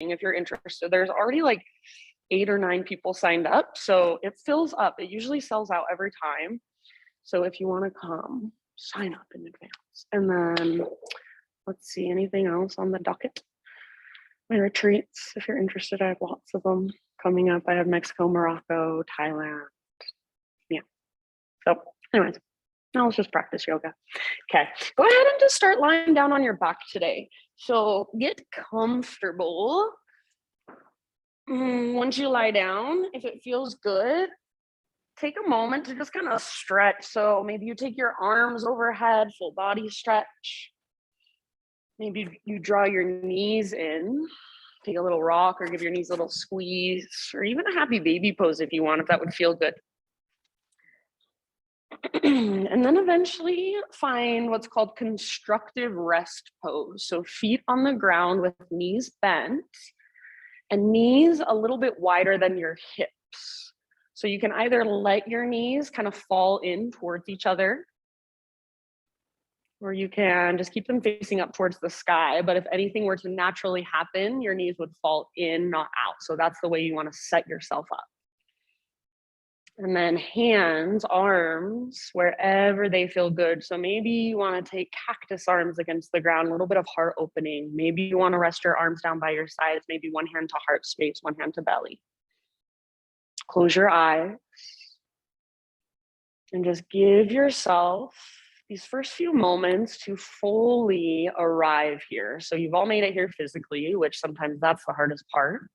if you're interested. There's already like 8 or 9 people signed up, so it fills up. It usually sells out every time. So if you want to come, sign up in advance. And then let's see, anything else on the docket? My retreats, if you're interested, I have lots of them coming up. I have Mexico, Morocco, Thailand. Yeah. So anyways, now let's just practice yoga. Okay, go ahead and just start lying down on your back today. So get comfortable. Once you lie down, if it feels good, take a moment to just kind of stretch. So maybe you take your arms overhead, full body stretch. Maybe you draw your knees in, take a little rock or give your knees a little squeeze, or even a happy baby pose if you want, if that would feel good. And then eventually find what's called constructive rest pose. So feet on the ground with knees bent and knees a little bit wider than your hips. So you can either let your knees kind of fall in towards each other, or you can just keep them facing up towards the sky. But if anything were to naturally happen, your knees would fall in, not out. So that's the way you want to set yourself up. And then hands, arms, wherever they feel good. So maybe you want to take cactus arms against the ground, a little bit of heart opening. Maybe you want to rest your arms down by your sides, maybe one hand to heart space, one hand to belly. Close your eyes and just give yourself these first few moments to fully arrive here. So you've all made it here physically, which sometimes that's the hardest part.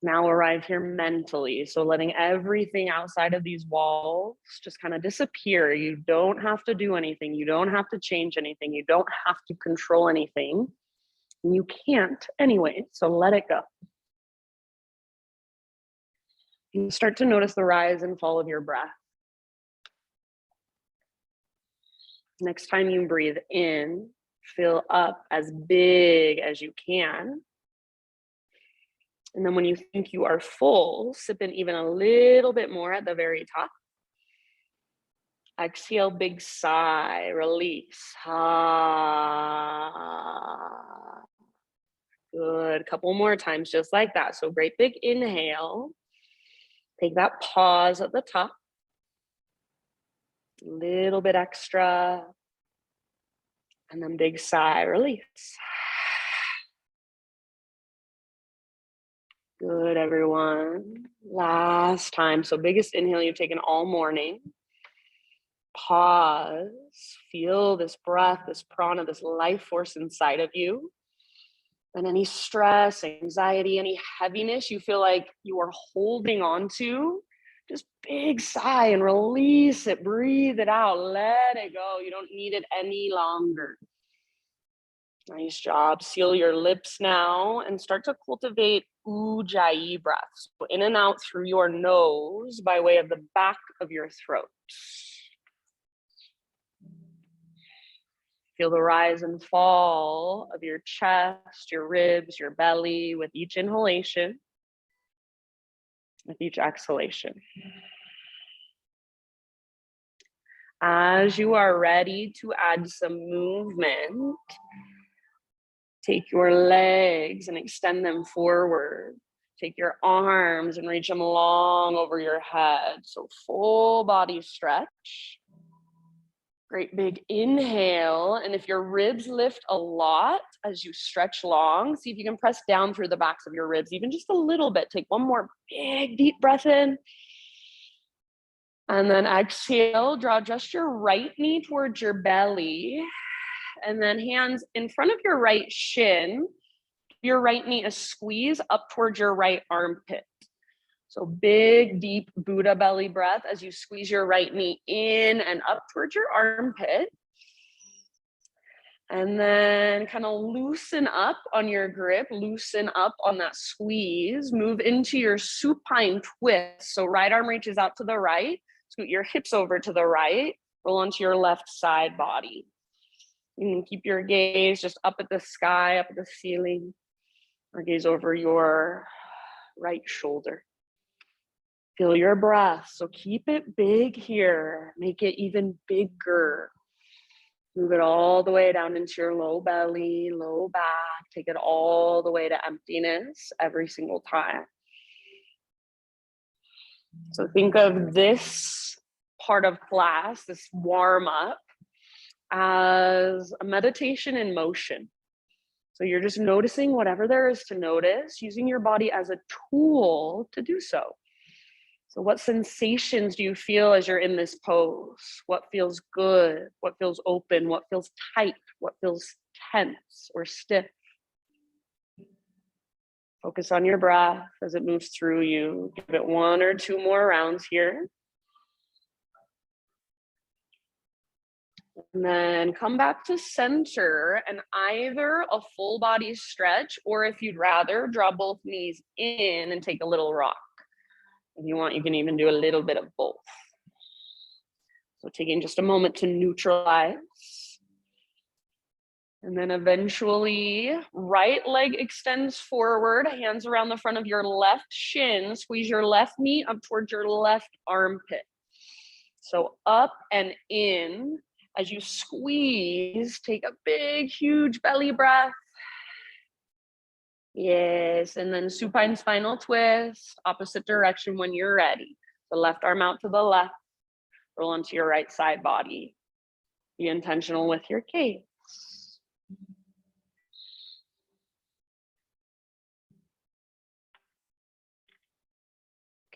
Now arrive here mentally. So letting everything outside of these walls just kind of disappear. You don't have to do anything. You don't have to change anything. You don't have to control anything. You can't anyway, so let it go. You start to notice the rise and fall of your breath. Next time you breathe in, fill up as big as you can. And then when you think you are full, sip in even a little bit more at the very top. Exhale, big sigh, release. Ah. Good, couple more times just like that. So great big inhale. Take that pause at the top. A little bit extra. And then big sigh, release. Good, everyone. Last time. So biggest inhale you've taken all morning. Pause. Feel this breath, this prana, this life force inside of you. And any stress, anxiety, any heaviness you feel like you are holding on to, just big sigh and release it. Breathe it out. Let it go. You don't need it any longer. Nice job. Seal your lips now and start to cultivate Ujjayi breaths. So in and out through your nose by way of the back of your throat. Feel the rise and fall of your chest, your ribs, your belly with each inhalation, with each exhalation. As you are ready to add some movement, take your legs and extend them forward. Take your arms and reach them long over your head. So full body stretch. Great big inhale. And if your ribs lift a lot as you stretch long, see if you can press down through the backs of your ribs, even just a little bit. Take one more big deep breath in. And then exhale, draw just your right knee towards your belly. And then hands in front of your right shin. Your right knee is squeeze up towards your right armpit. So big, deep Buddha belly breath as you squeeze your right knee in and up towards your armpit. And then kind of loosen up on your grip, loosen up on that squeeze, move into your supine twist. So right arm reaches out to the right, scoot your hips over to the right, roll onto your left side body. You can keep your gaze just up at the sky, up at the ceiling, or gaze over your right shoulder. Feel your breath. So keep it big here. Make it even bigger. Move it all the way down into your low belly, low back. Take it all the way to emptiness every single time. So think of this part of class, this warm up, as a meditation in motion. So you're just noticing whatever there is to notice, using your body as a tool to do so. So what sensations do you feel as you're in this pose? What feels good? What feels open? What feels tight? What feels tense or stiff? Focus on your breath as it moves through you. Give it 1 or 2 more rounds here. And then come back to center and either a full body stretch, or if you'd rather, draw both knees in and take a little rock. If you want, you can even do a little bit of both. So taking just a moment to neutralize. And then eventually, right leg extends forward, hands around the front of your left shin. Squeeze your left knee up towards your left armpit. So up and in. As you squeeze, take a big, huge belly breath. Yes, and then supine spinal twist, opposite direction when you're ready. The left arm out to the left, roll onto your right side body. Be intentional with your gaze.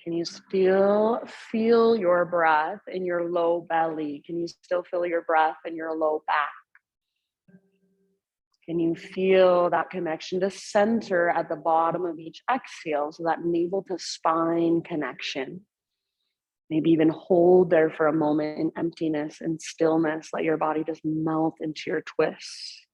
Can you still feel your breath in your low belly? Can you still feel your breath in your low back? Can you feel that connection to center at the bottom of each exhale? So that navel to spine connection. Maybe even hold there for a moment in emptiness and stillness. Let your body just melt into your twist.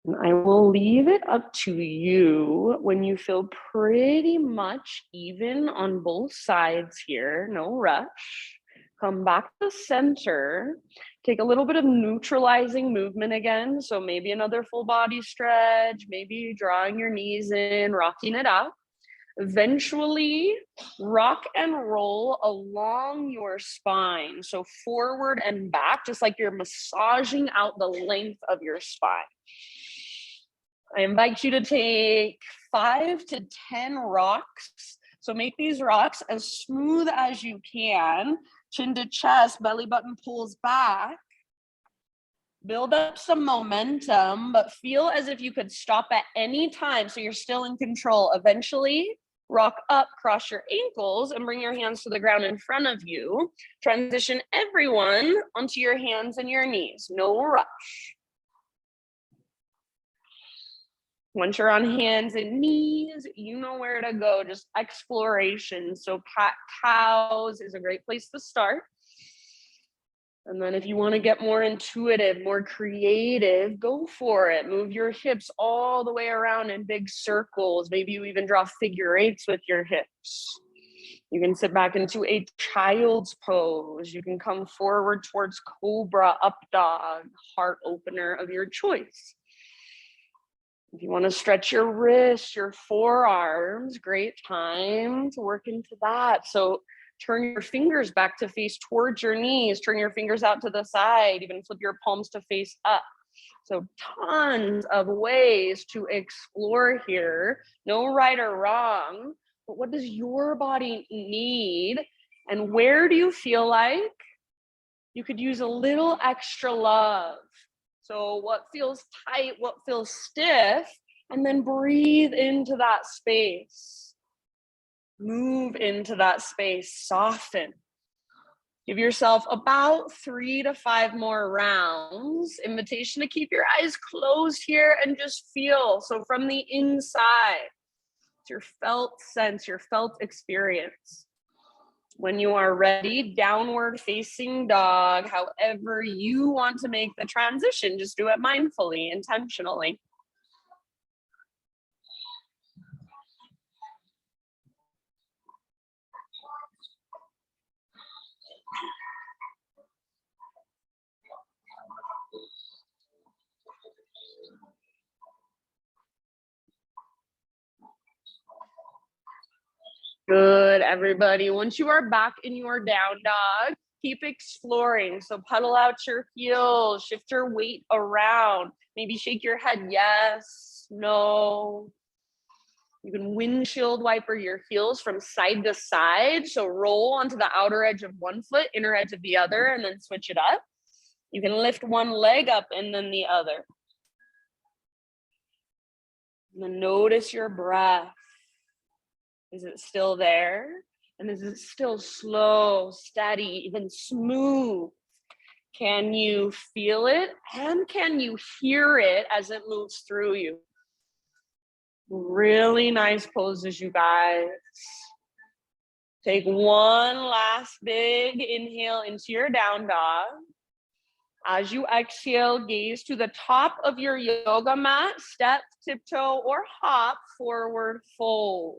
And I will leave it up to you when you feel pretty much even on both sides here. No rush. Come back to center. Take a little bit of neutralizing movement again. So maybe another full body stretch, maybe drawing your knees in, rocking it out. Eventually, rock and roll along your spine. So forward and back, just like you're massaging out the length of your spine. I invite you to take 5 to 10 rocks. So make these rocks as smooth as you can. Chin to chest, belly button pulls back. Build up some momentum, but feel as if you could stop at any time so you're still in control. Eventually, rock up, cross your ankles, and bring your hands to the ground in front of you. Transition everyone onto your hands and your knees. No rush. Once you're on hands and knees, you know where to go, just exploration. So cat cows is a great place to start. And then if you want to get more intuitive, more creative, go for it. Move your hips all the way around in big circles. Maybe you even draw figure eights with your hips. You can sit back into a child's pose. You can come forward towards cobra, up dog, heart opener of your choice. If you want to stretch your wrists, your forearms, great time to work into that. So turn your fingers back to face towards your knees. Turn your fingers out to the side. Even flip your palms to face up. So tons of ways to explore here. No right or wrong, but what does your body need? And where do you feel like you could use a little extra love? So what feels tight, what feels stiff, and then breathe into that space. Move into that space, soften. Give yourself about 3 to 5 more rounds. Invitation to keep your eyes closed here and just feel. So from the inside, it's your felt sense, your felt experience. When you are ready, downward facing dog, however you want to make the transition, just do it mindfully, intentionally. Good, everybody. Once you are back in your down dog, Keep exploring. So pedal out your heels, shift your weight around, maybe shake your head, yes, no. You can windshield wiper your heels from side to side. So roll onto the outer edge of one foot, inner edge of the other, and then switch it up. You can lift one leg up and then the other. And then notice your breath. Is it still there? And is it still slow, steady, even smooth? Can you feel it? And can you hear it as it moves through you? Really nice poses, you guys. Take one last big inhale into your down dog. As you exhale, gaze to the top of your yoga mat, step, tiptoe, or hop, forward fold.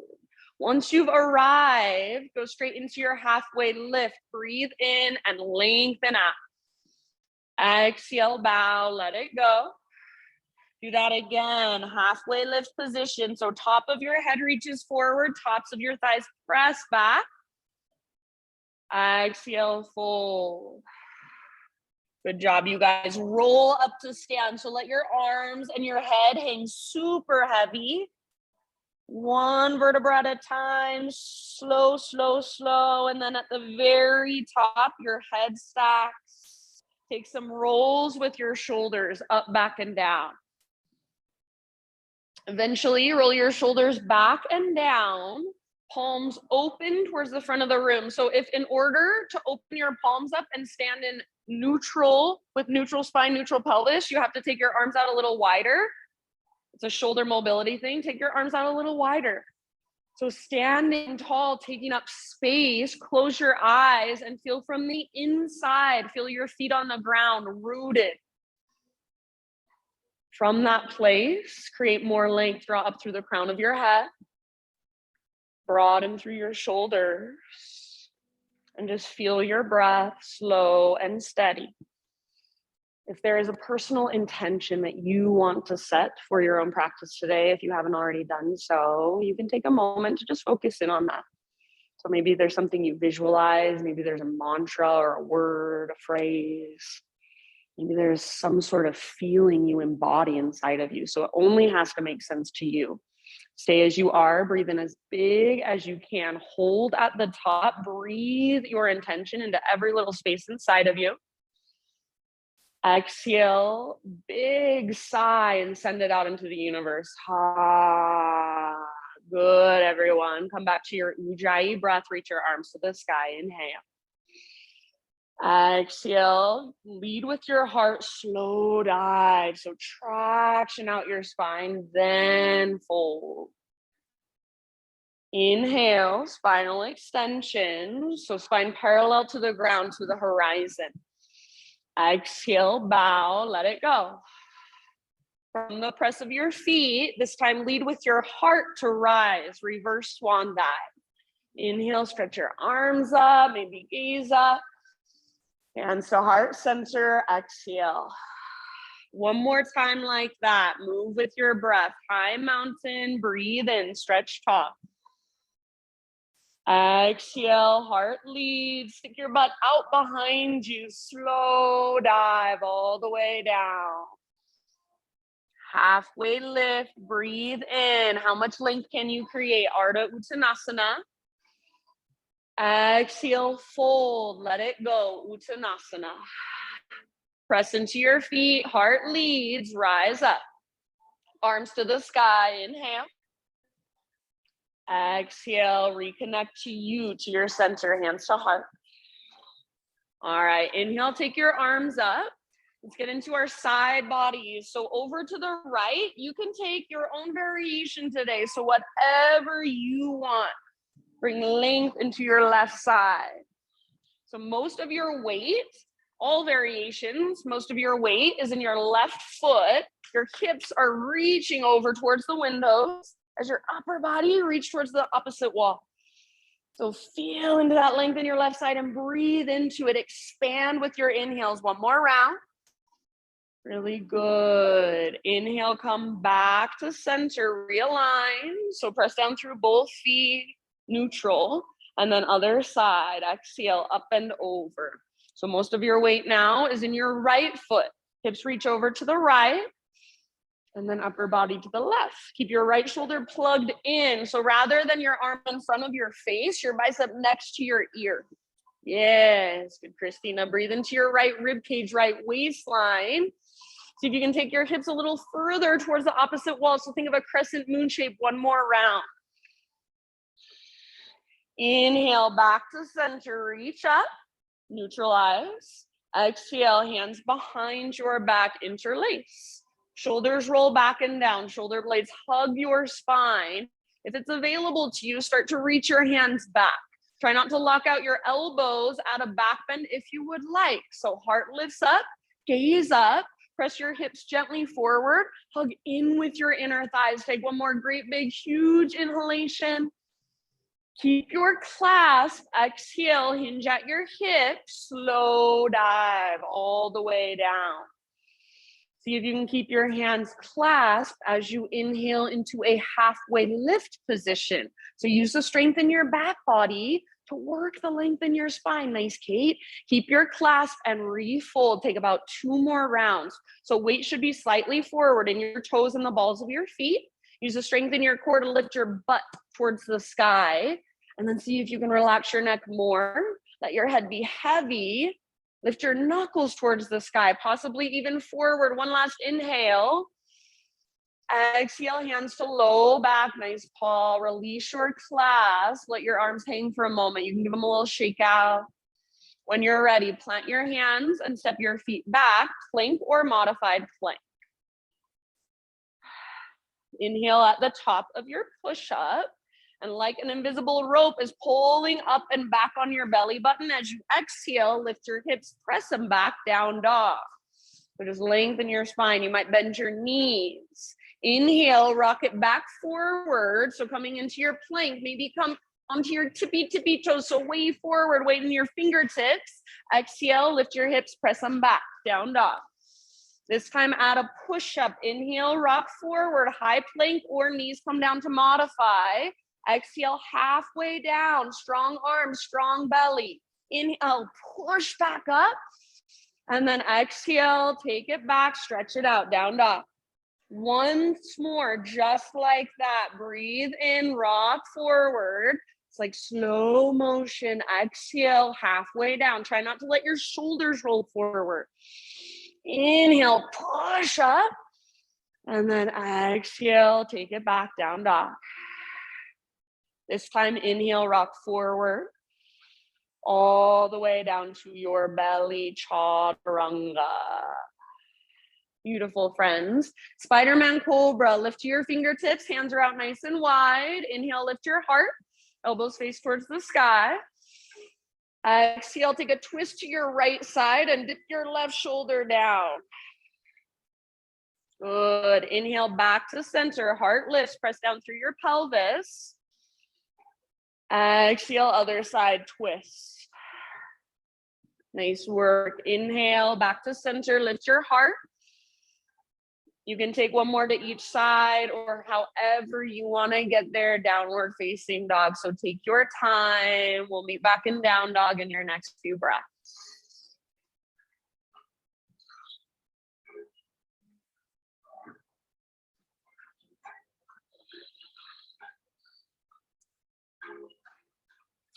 Once you've arrived, go straight into your halfway lift. Breathe in and lengthen out. Exhale, bow, let it go. Do that again, halfway lift position. So top of your head reaches forward, tops of your thighs press back. Exhale, fold. Good job, you guys. Roll up to stand. So let your arms and your head hang super heavy. One vertebra at a time, slow, slow, slow. And then at the very top, your head stacks. Take some rolls with your shoulders up, back, and down. Eventually, roll your shoulders back and down, palms open towards the front of the room. So if in order to open your palms up and stand in neutral, with neutral spine, neutral pelvis, you have to take your arms out a little wider. It's a shoulder mobility thing. Take your arms out a little wider. So standing tall, taking up space, close your eyes and feel from the inside. Feel your feet on the ground, rooted. From that place, create more length. Draw up through the crown of your head. Broaden through your shoulders. And just feel your breath slow and steady. If there is a personal intention that you want to set for your own practice today, if you haven't already done so, you can take a moment to just focus in on that. So maybe there's something you visualize, maybe there's a mantra or a word, a phrase, maybe there's some sort of feeling you embody inside of you. So it only has to make sense to you. Stay as you are, breathe in as big as you can, hold at the top, breathe your intention into every little space inside of you. Exhale, big sigh and send it out into the universe. Ah, good, everyone. Come back to your Ujjayi breath, reach your arms to the sky, inhale. Exhale, lead with your heart, slow dive. So traction out your spine, then fold. Inhale, spinal extension. So spine parallel to the ground, to the horizon. Exhale, bow, let it go. From the press of your feet, this time lead with your heart to rise, reverse swan dive. Inhale, stretch your arms up, maybe gaze up. Hands to heart center, exhale. One more time like that. Move with your breath. High mountain, breathe in, stretch tall. Exhale, heart leads. Stick your butt out behind you. Slow dive all the way down. Halfway lift, breathe in. How much length can you create? Ardha Uttanasana. Exhale, fold, let it go, Uttanasana. Press into your feet, heart leads, rise up. Arms to the sky, inhale. Exhale, reconnect to you, to your center, hands to heart. All right, inhale, take your arms up. Let's get into our side bodies. So over to the right, you can take your own variation today. So whatever you want. Bring length into your left side. So most of your weight, all variations, most of your weight is in your left foot. Your hips are reaching over towards the windows as your upper body reach towards the opposite wall. So feel into that length in your left side and breathe into it. Expand with your inhales. One more round. Really good. Inhale, come back to center, realign. So press down through both feet. Neutral, and then other side, exhale, up and over. So most of your weight now is in your right foot. Hips reach over to the right, and then upper body to the left. Keep your right shoulder plugged in. So rather than your arm in front of your face, your bicep next to your ear. Yes, good, Christina. Breathe into your right rib cage, right waistline. See if you can take your hips a little further towards the opposite wall. So think of a crescent moon shape, one more round. Inhale, back to center, reach up, neutralize. Exhale, hands behind your back, interlace. Shoulders roll back and down, shoulder blades hug your spine. If it's available to you, start to reach your hands back. Try not to lock out your elbows at a back bend if you would like. So heart lifts up, gaze up, press your hips gently forward, hug in with your inner thighs. Take one more great big huge inhalation. Keep your clasp, exhale, hinge at your hips, slow dive all the way down. See if you can keep your hands clasped as you inhale into a halfway lift position. So use the strength in your back body to work the length in your spine. Nice, Kate. Keep your clasp and refold. Take about 2 more rounds. So weight should be slightly forward in your toes and the balls of your feet. Use the strength in your core to lift your butt towards the sky. And then see if you can relax your neck more. Let your head be heavy. Lift your knuckles towards the sky, possibly even forward. One last inhale. Exhale, hands to low back. Nice, Paul. Release your clasp. Let your arms hang for a moment. You can give them a little shake out. When you're ready, plant your hands and step your feet back, plank or modified plank. Inhale at the top of your push-up. And like an invisible rope is pulling up and back on your belly button. As you exhale, lift your hips, press them back, down dog. So just lengthen your spine. You might bend your knees. Inhale, rock it back forward. So coming into your plank, maybe come onto your tippy toes. So way forward, weight in your fingertips. Exhale, lift your hips, press them back, down dog. This time add a push-up. Inhale, rock forward, high plank or knees come down to modify. Exhale, halfway down, strong arms, strong belly. Inhale, push back up. And then exhale, take it back, stretch it out, down dog. Once more, just like that. Breathe in, rock forward. It's like slow motion. Exhale, halfway down. Try not to let your shoulders roll forward. Inhale, push up. And then exhale, take it back, down dog. This time, inhale, rock forward, all the way down to your belly, chaturanga. Beautiful, friends. Spiderman Cobra, lift your fingertips, hands are out nice and wide. Inhale, lift your heart, elbows face towards the sky. Exhale, take a twist to your right side and dip your left shoulder down. Good. Inhale, back to center, heart lifts, press down through your pelvis. Exhale, other side, twist. Nice work. Inhale, back to center, lift your heart. You can take one more to each side or however you want to get there, downward facing dog. So take your time. We'll meet back in down dog in your next few breaths.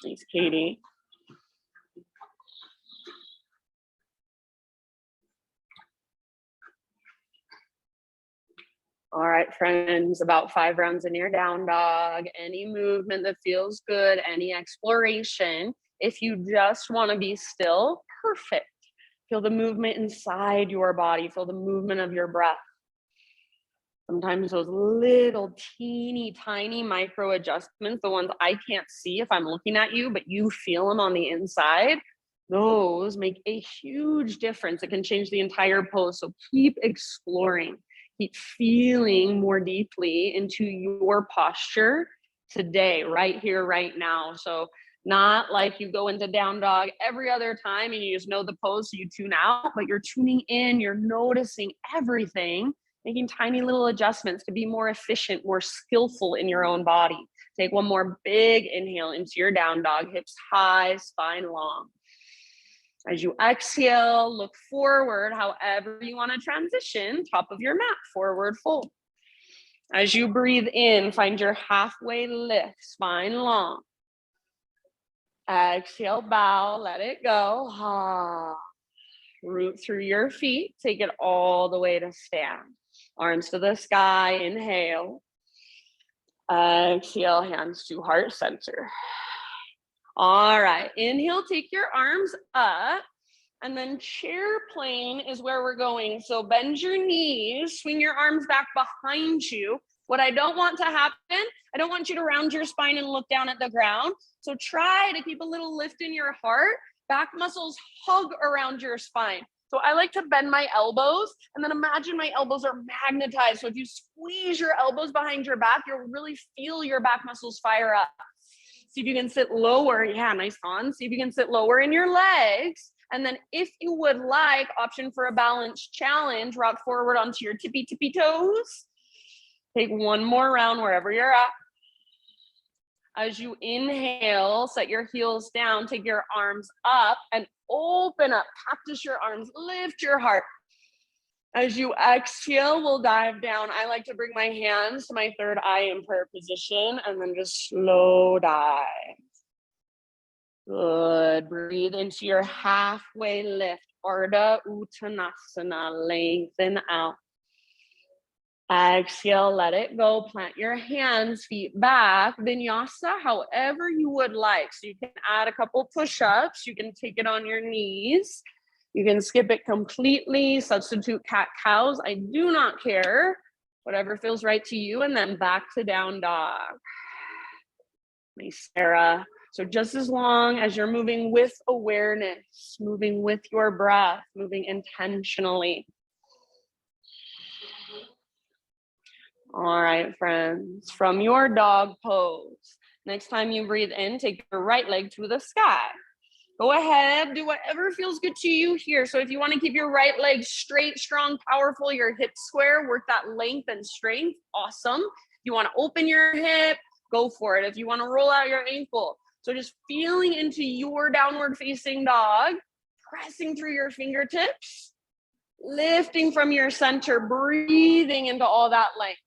Thanks, Katie. All right, friends, about 5 rounds in your down dog. Any movement that feels good, any exploration. If you just want to be still, perfect. Feel the movement inside your body. Feel the movement of your breath. Sometimes those little teeny tiny micro adjustments, the ones I can't see if I'm looking at you, but you feel them on the inside, those make a huge difference. It can change the entire pose. So keep exploring, keep feeling more deeply into your posture today, right here, right now. So not like you go into down dog every other time and you just know the pose, so you tune out, but you're tuning in, you're noticing everything, making tiny little adjustments to be more efficient, more skillful in your own body. Take one more big inhale into your down dog, hips high, spine long. As you exhale, look forward, however you want to transition, top of your mat, forward fold. As you breathe in, find your halfway lift, spine long. Exhale, bow, let it go. Root through your feet, take it all the way to stand. Arms to the sky, inhale. Exhale, hands to heart center. All right, inhale, take your arms up, and then chair plane is where we're going. So bend your knees, swing your arms back behind you. What I don't want to happen, I don't want you to round your spine and look down at the ground. So try to keep a little lift in your heart. Back muscles hug around your spine. So I like to bend my elbows, and then imagine my elbows are magnetized. So if you squeeze your elbows behind your back, you'll really feel your back muscles fire up. See if you can sit lower. Yeah, nice on. See if you can sit lower in your legs. And then if you would like, option for a balance challenge, rock forward onto your tippy toes. Take one more round wherever you're at. As you inhale, set your heels down, take your arms up and open up. Cactus your arms, lift your heart. As you exhale, we'll dive down. I like to bring my hands to my third eye in prayer position and then just slow dive. Good. Breathe into your halfway lift. Ardha Uttanasana. Lengthen out. Exhale, let it go. Plant your hands, feet back. Vinyasa, however you would like. So you can add a couple push-ups. You can take it on your knees. You can skip it completely. Substitute cat-cows. I do not care. Whatever feels right to you. And then back to down dog. Nice, Sarah. So just as long as you're moving with awareness, moving with your breath, moving intentionally. All right, friends, from your dog pose, next time you breathe in, take your right leg to the sky. Go ahead, do whatever feels good to you here. So if you want to keep your right leg straight, strong, powerful, your hips square, work that length and strength, awesome. If you want to open your hip, go for it. If you want to roll out your ankle. So just feeling into your downward facing dog, pressing through your fingertips, lifting from your center, breathing into all that length.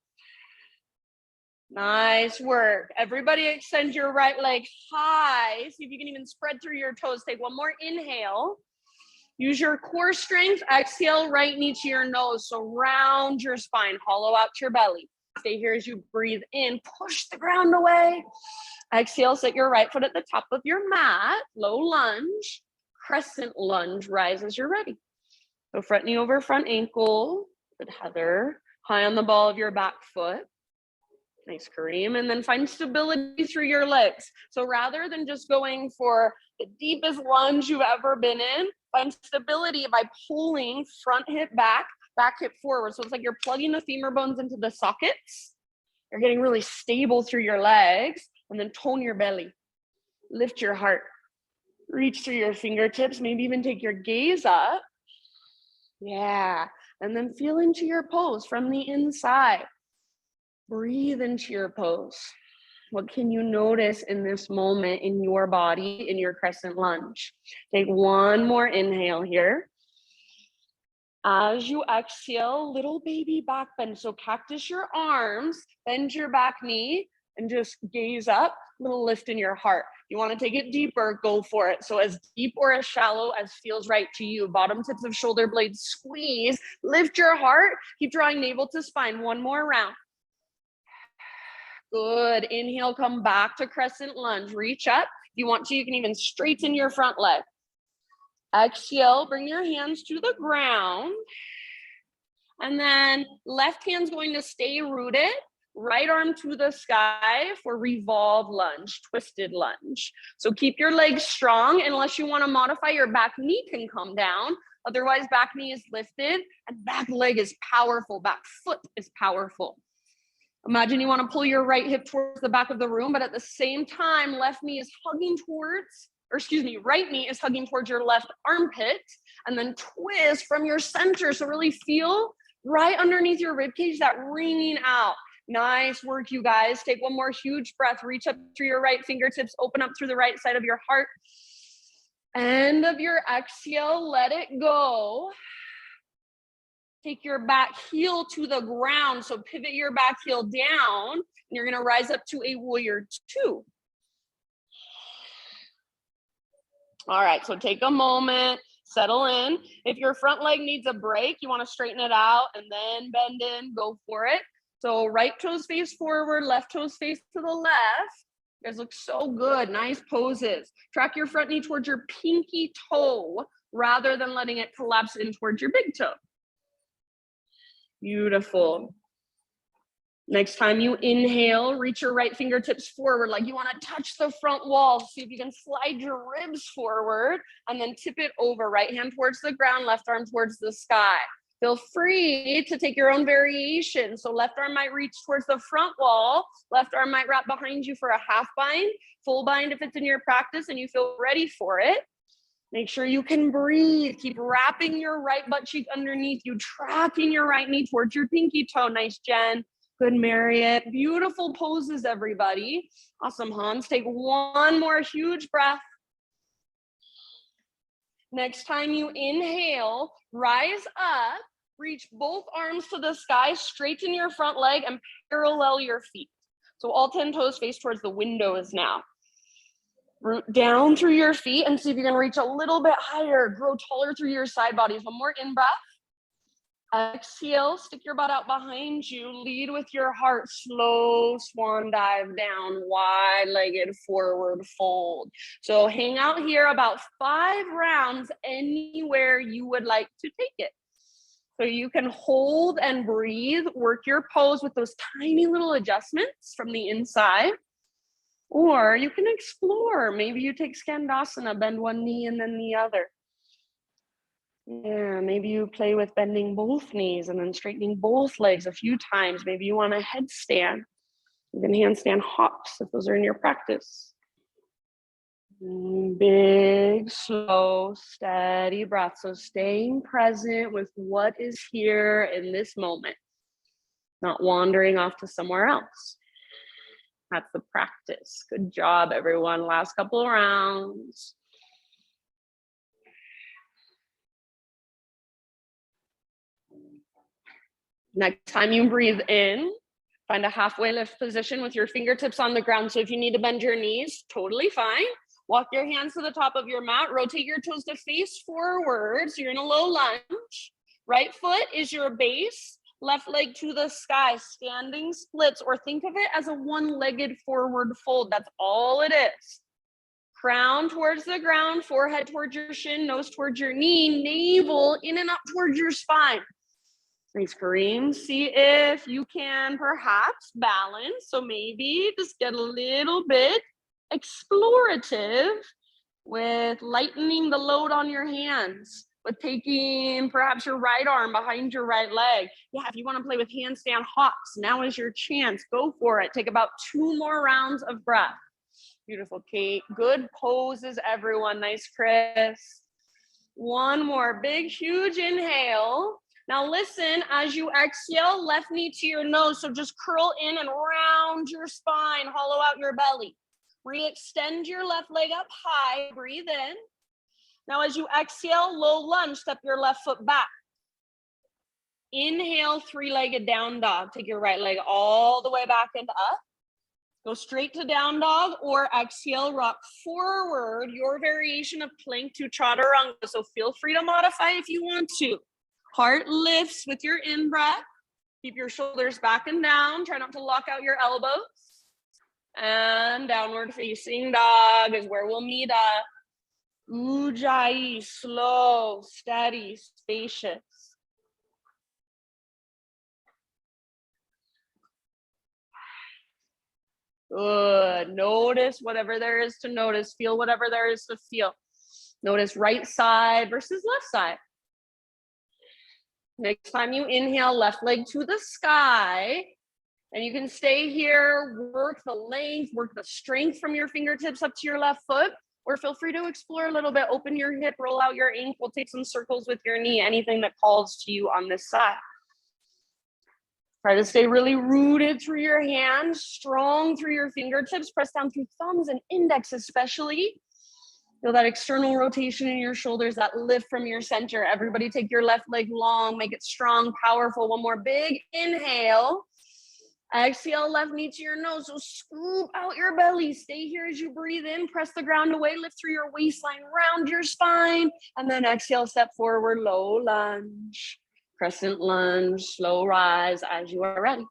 Nice work. Everybody extend your right leg high. See if you can even spread through your toes. Take one more inhale. Use your core strength. Exhale, right knee to your nose. So round your spine, hollow out your belly. Stay here as you breathe in. Push the ground away. Exhale, set your right foot at the top of your mat. Low lunge. Crescent lunge. Rise as you're ready. So front knee over front ankle. Good, Heather. High on the ball of your back foot. Nice, Kareem. And then find stability through your legs. So rather than just going for the deepest lunge you've ever been in, find stability by pulling front hip back, back hip forward. So it's like you're plugging the femur bones into the sockets. You're getting really stable through your legs, and then tone your belly. Lift your heart. Reach through your fingertips, maybe even take your gaze up. Yeah. And then feel into your pose from the inside. Breathe into your pose. What can you notice in this moment in your body, in your crescent lunge? Take one more inhale here. As you exhale, little baby back bend. So cactus your arms, bend your back knee, and just gaze up, little lift in your heart. You want to take it deeper, go for it. So as deep or as shallow as feels right to you. Bottom tips of shoulder blades squeeze, lift your heart, keep drawing navel to spine. One more round. Good. Inhale, come back to crescent lunge. Reach up. If you want to, you can even straighten your front leg. Exhale, bring your hands to the ground. And then left hand's going to stay rooted. Right arm to the sky for revolve lunge, twisted lunge. So keep your legs strong. Unless you want to modify, your back knee can come down. Otherwise, back knee is lifted and back leg is powerful. Back foot is powerful. Imagine you want to pull your right hip towards the back of the room, but at the same time, left knee is hugging towards, right knee is hugging towards your left armpit, and then twist from your center. So really feel right underneath your rib cage, that ringing out. Nice work, you guys. Take one more huge breath. Reach up through your right fingertips, open up through the right side of your heart. End of your exhale, let it go. Take your back heel to the ground. So pivot your back heel down. And you're going to rise up to a warrior two. All right, so take a moment, settle in. If your front leg needs a break, you want to straighten it out and then bend in, go for it. So right toes face forward, left toes face to the left. You guys look so good, nice poses. Track your front knee towards your pinky toe rather than letting it collapse in towards your big toe. Beautiful. Next time you inhale, reach your right fingertips forward like you want to touch the front wall. See if you can slide your ribs forward and then tip it over. Right hand towards the ground, left arm towards the sky. Feel free to take your own variation. So left arm might reach towards the front wall. Left arm might wrap behind you for a half bind, full bind if it's in your practice and you feel ready for it. Make sure you can breathe. Keep wrapping your right butt cheek underneath you, tracking your right knee towards your pinky toe. Nice, Jen. Good, Marriott. Beautiful poses, everybody. Awesome, Hans. Take one more huge breath. Next time you inhale, rise up, reach both arms to the sky, straighten your front leg and parallel your feet. So all 10 toes face towards the windows now. Root down through your feet and see if you can reach a little bit higher. Grow taller through your side bodies. One more in breath. Exhale, stick your butt out behind you. Lead with your heart. Slow swan dive down, wide-legged forward fold. So hang out here about 5 rounds anywhere you would like to take it. So you can hold and breathe, work your pose with those tiny little adjustments from the inside. Or you can explore. Maybe you take Skandasana, bend one knee and then the other. Yeah, maybe you play with bending both knees and then straightening both legs a few times. Maybe you want a headstand. You can handstand hops if those are in your practice. Big, slow, steady breath. So staying present with what is here in this moment, not wandering off to somewhere else. That's the practice. Good job, everyone. Last couple of rounds. Next time you breathe in, find a halfway lift position with your fingertips on the ground. So if you need to bend your knees, totally fine. Walk your hands to the top of your mat. Rotate your toes to face forward. So you're in a low lunge. Right foot is your base. Left leg to the sky, standing splits, or think of it as a one-legged forward fold. That's all it is. Crown towards the ground, forehead towards your shin, nose towards your knee, navel in and up towards your spine. Nice, Kareem. See if you can perhaps balance. So maybe just get a little bit explorative with lightening the load on your hands. With taking perhaps your right arm behind your right leg. Yeah, if you want to play with handstand hops, now is your chance. Go for it. Take about 2 more rounds of breath. Beautiful, Kate. Good poses, everyone. Nice, Chris. One more big, huge inhale. Now listen, as you exhale, left knee to your nose. So just curl in and round your spine, hollow out your belly. Re-extend your left leg up high. Breathe in. Now, as you exhale, low lunge, step your left foot back. Inhale, 3-legged down dog. Take your right leg all the way back and up. Go straight to down dog or exhale, rock forward. Your variation of plank to chaturanga. So feel free to modify if you want to. Heart lifts with your in-breath. Keep your shoulders back and down. Try not to lock out your elbows. And downward facing dog is where we'll meet up. Ujjayi, slow, steady, spacious. Good. Notice whatever there is to notice. Feel whatever there is to feel. Notice right side versus left side. Next time you inhale, left leg to the sky. And you can stay here, work the length, work the strength from your fingertips up to your left foot. Or feel free to explore a little bit. Open your hip, roll out your ankle, take some circles with your knee, anything that calls to you on this side. Try to stay really rooted through your hands, strong through your fingertips. Press down through thumbs and index especially. Feel that external rotation in your shoulders, that lift from your center. Everybody take your left leg long, make it strong, powerful. One more big inhale. Exhale, left knee to your nose. So scoop out your belly. Stay here as you breathe in. Press the ground away. Lift through your waistline, round your spine. And then exhale, step forward, low lunge. Crescent lunge, slow rise as you are ready.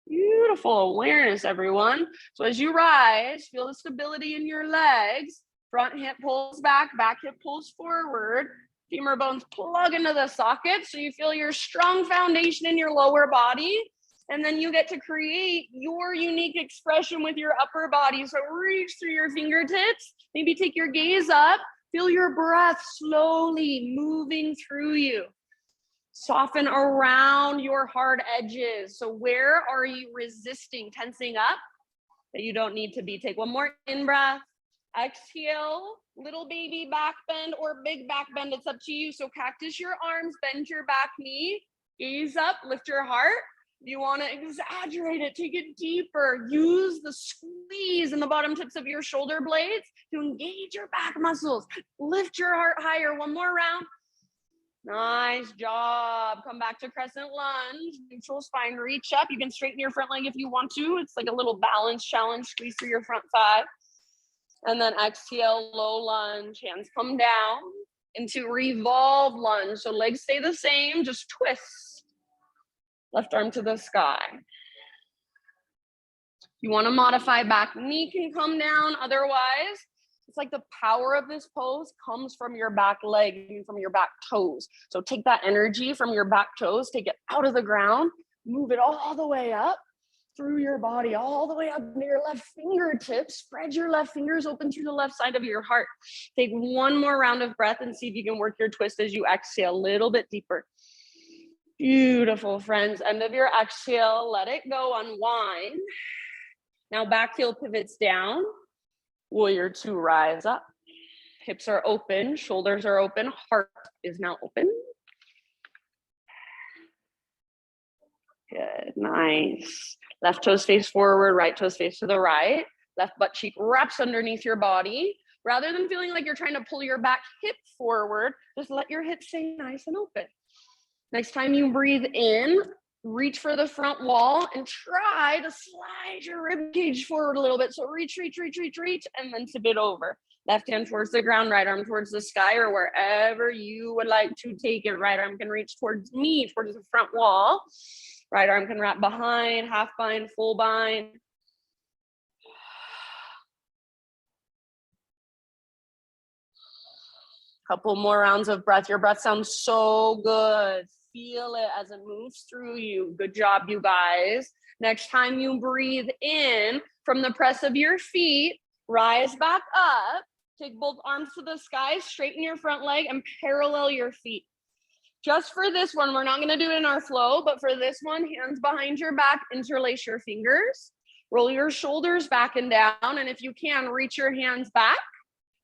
Beautiful awareness, everyone. So as you rise, feel the stability in your legs. Front hip pulls back, back hip pulls forward. Femur bones plug into the socket so you feel your strong foundation in your lower body. And then you get to create your unique expression with your upper body. So reach through your fingertips. Maybe take your gaze up. Feel your breath slowly moving through you. Soften around your hard edges. So where are you resisting, tensing up that you don't need to be? Take one more in breath. Exhale, little baby back bend or big back bend. It's up to you. So cactus your arms, bend your back knee, gaze up, lift your heart. If you want to exaggerate it, take it deeper. Use the squeeze in the bottom tips of your shoulder blades to engage your back muscles. Lift your heart higher. One more round. Nice job. Come back to crescent lunge. Neutral spine, reach up. You can straighten your front leg if you want to. It's like a little balance challenge. Squeeze through your front thigh. And then exhale, low lunge. Hands come down into revolve lunge. So legs stay the same, just twist. Left arm to the sky. You want to modify, back knee can come down. Otherwise, it's like the power of this pose comes from your back leg and from your back toes. So take that energy from your back toes, take it out of the ground, move it all the way up through your body, all the way up to your left fingertips. Spread your left fingers open through the left side of your heart. Take one more round of breath and see if you can work your twist as you exhale a little bit deeper. Beautiful, friends. End of your exhale, let it go, unwind. Now back heel pivots down. Warrior two, rise up. Hips are open, shoulders are open, heart is now open. Good, nice. Left toes face forward, right toes face to the right. Left butt cheek wraps underneath your body. Rather than feeling like you're trying to pull your back hip forward, just let your hips stay nice and open. Next time you breathe in, reach for the front wall and try to slide your rib cage forward a little bit. So reach, and then tip it over. Left hand towards the ground, right arm towards the sky, or wherever you would like to take it. Right arm can reach towards me, towards the front wall. Right arm can wrap behind, half bind, full bind. Couple more rounds of breath. Your breath sounds so good. Feel it as it moves through you. Good job, you guys. Next time you breathe in from the press of your feet, rise back up. Take both arms to the sky, straighten your front leg and parallel your feet. Just for this one, we're not going to do it in our flow, but for this one, hands behind your back, interlace your fingers, roll your shoulders back and down. And if you can, reach your hands back.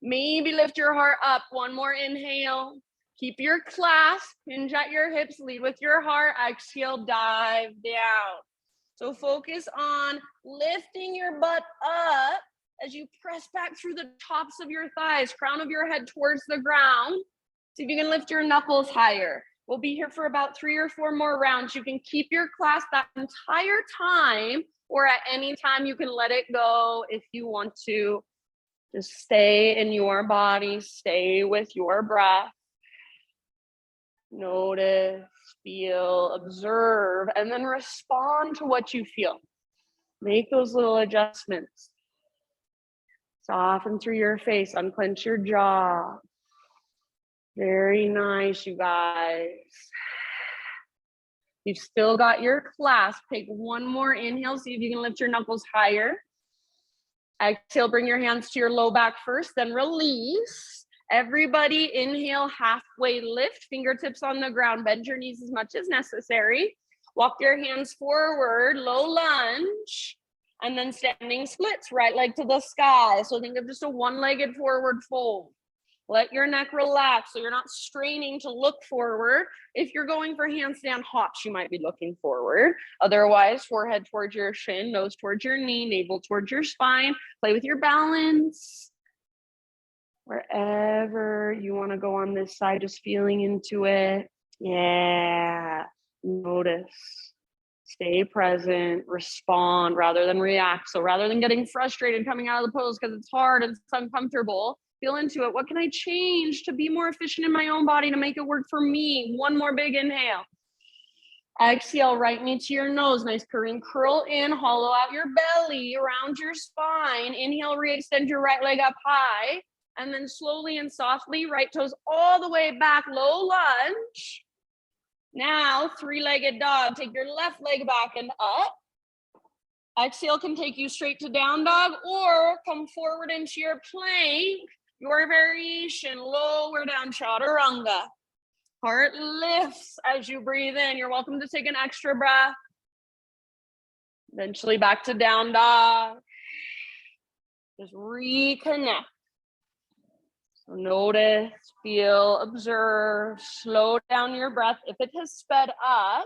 Maybe lift your heart up. One more inhale. Keep your clasp, hinge at your hips, lead with your heart. Exhale, dive down. So focus on lifting your butt up as you press back through the tops of your thighs, crown of your head towards the ground. See if you can lift your knuckles higher. We'll be here for about 3 or 4 more rounds. You can keep your clasp that entire time, or at any time you can let it go if you want to. Just stay in your body, stay with your breath. Notice, feel, observe, and then respond to what you feel. Make those little adjustments. Soften through your face, unclench your jaw. Very nice, you guys. You've still got your clasp. Take one more inhale. See if you can lift your knuckles higher. Exhale, bring your hands to your low back first, then release. Everybody inhale, halfway lift, fingertips on the ground. Bend your knees as much as necessary. Walk your hands forward, low lunge, and then standing splits, right leg to the sky. So think of just a one-legged forward fold. Let your neck relax so you're not straining to look forward. If you're going for handstand hops, you might be looking forward. Otherwise, forehead towards your shin, nose towards your knee, navel towards your spine. Play with your balance. Wherever you want to go on this side, just feeling into it. Yeah. Notice. Stay present, respond rather than react. So rather than getting frustrated coming out of the pose because it's hard and it's uncomfortable, feel into it. What can I change to be more efficient in my own body to make it work for me? One more big inhale. Exhale, right knee to your nose. Nice Korean curl in, hollow out your belly, around your spine. Inhale, re-extend your right leg up high. And then slowly and softly, right toes all the way back, low lunge. Now, three-legged dog. Take your left leg back and up. Exhale can take you straight to down dog or come forward into your plank, your variation, lower down chaturanga. Heart lifts as you breathe in. You're welcome to take an extra breath. Eventually back to down dog. Just reconnect. So notice, feel, observe, slow down your breath. If it has sped up,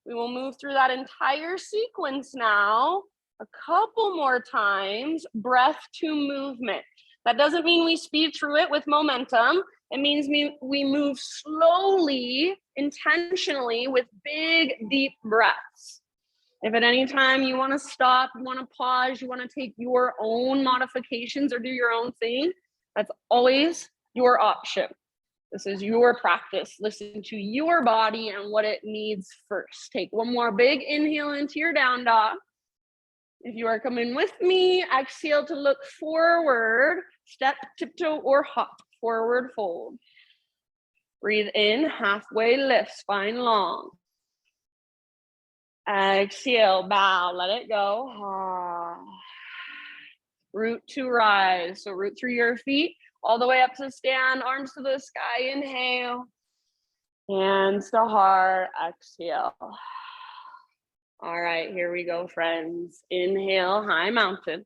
we will move through that entire sequence now a couple more times, breath to movement. That doesn't mean we speed through it with momentum. It means we move slowly, intentionally, with big, deep breaths. If at any time you want to stop, you want to pause, you want to take your own modifications or do your own thing, that's always your option. This is your practice. Listen to your body and what it needs first. Take one more big inhale into your down dog. If you are coming with me, exhale to look forward, step, tiptoe, or hop, forward fold. Breathe in, halfway lift, spine long. Exhale, bow, let it go. Root to rise. So root through your feet, all the way up to stand, arms to the sky, inhale. Hands to heart, exhale. All right, here we go, friends. Inhale, high mountain.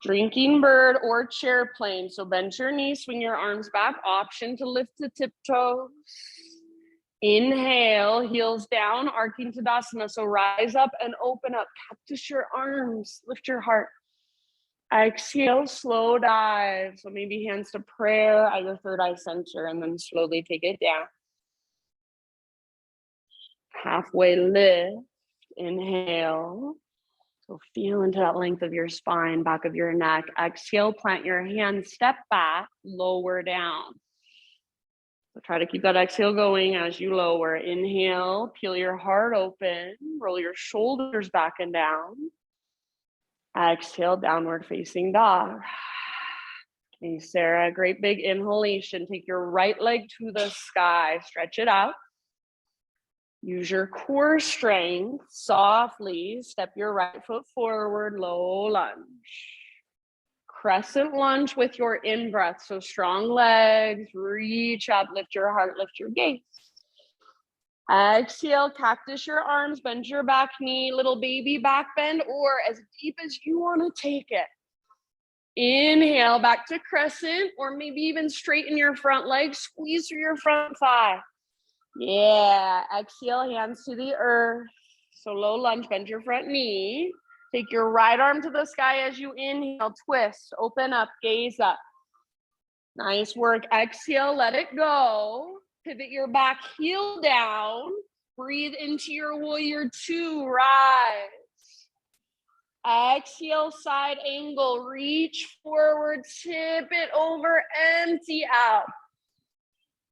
Drinking bird or chair plane. So bend your knees, swing your arms back. Option to lift to tiptoes. Inhale, heels down, arcing Tadasana. So rise up and open up. Cactus your arms, lift your heart. Exhale, slow dive. So maybe hands to prayer at your third eye center and then slowly take it down. Halfway lift, inhale. So feel into that length of your spine, back of your neck. Exhale, plant your hands, step back, lower down. So try to keep that exhale going as you lower. Inhale, peel your heart open, roll your shoulders back and down. Exhale, downward facing dog. Okay, Sarah, great big inhalation. Take your right leg to the sky, stretch it out. Use your core strength, softly step your right foot forward, low lunge. Crescent lunge with your in-breath, so strong legs, reach up, lift your heart, lift your gaze. Exhale, cactus your arms, bend your back knee, little baby back bend, or as deep as you want to take it. Inhale, back to crescent, or maybe even straighten your front leg, squeeze through your front thigh. Yeah, exhale, hands to the earth. So low lunge, bend your front knee. Take your right arm to the sky as you inhale, twist, open up, gaze up. Nice work. Exhale, let it go. Pivot your back heel down. Breathe into your warrior two, rise. Exhale, side angle, reach forward, tip it over, empty out.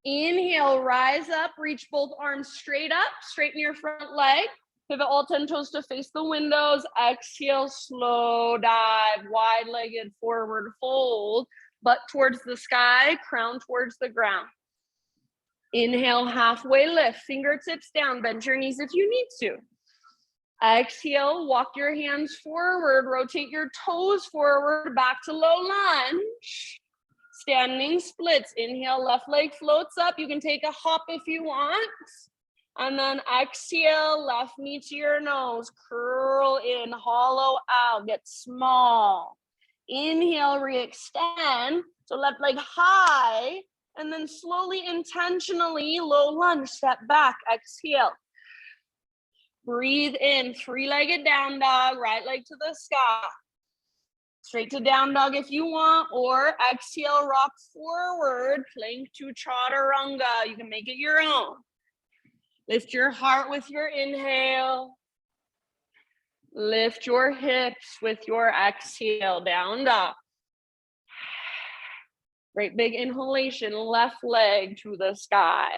Inhale, rise up, reach both arms straight up, straighten your front leg, pivot all 10 toes to face the windows. Exhale, slow dive, wide-legged forward fold, butt towards the sky, crown towards the ground. Inhale, halfway lift, fingertips down, bend your knees if you need to. Exhale, walk your hands forward, rotate your toes forward, back to low lunge. Standing splits. Inhale, left leg floats up. You can take a hop if you want. And then exhale, left knee to your nose. Curl in, hollow out, get small. Inhale, re-extend. So left leg high, and then slowly, intentionally, low lunge, step back, exhale. Breathe in, three-legged down dog, right leg to the sky. Straight to down dog if you want, or exhale, rock forward, plank to chaturanga. You can make it your own. Lift your heart with your inhale. Lift your hips with your exhale, down dog. Great big inhalation, left leg to the sky.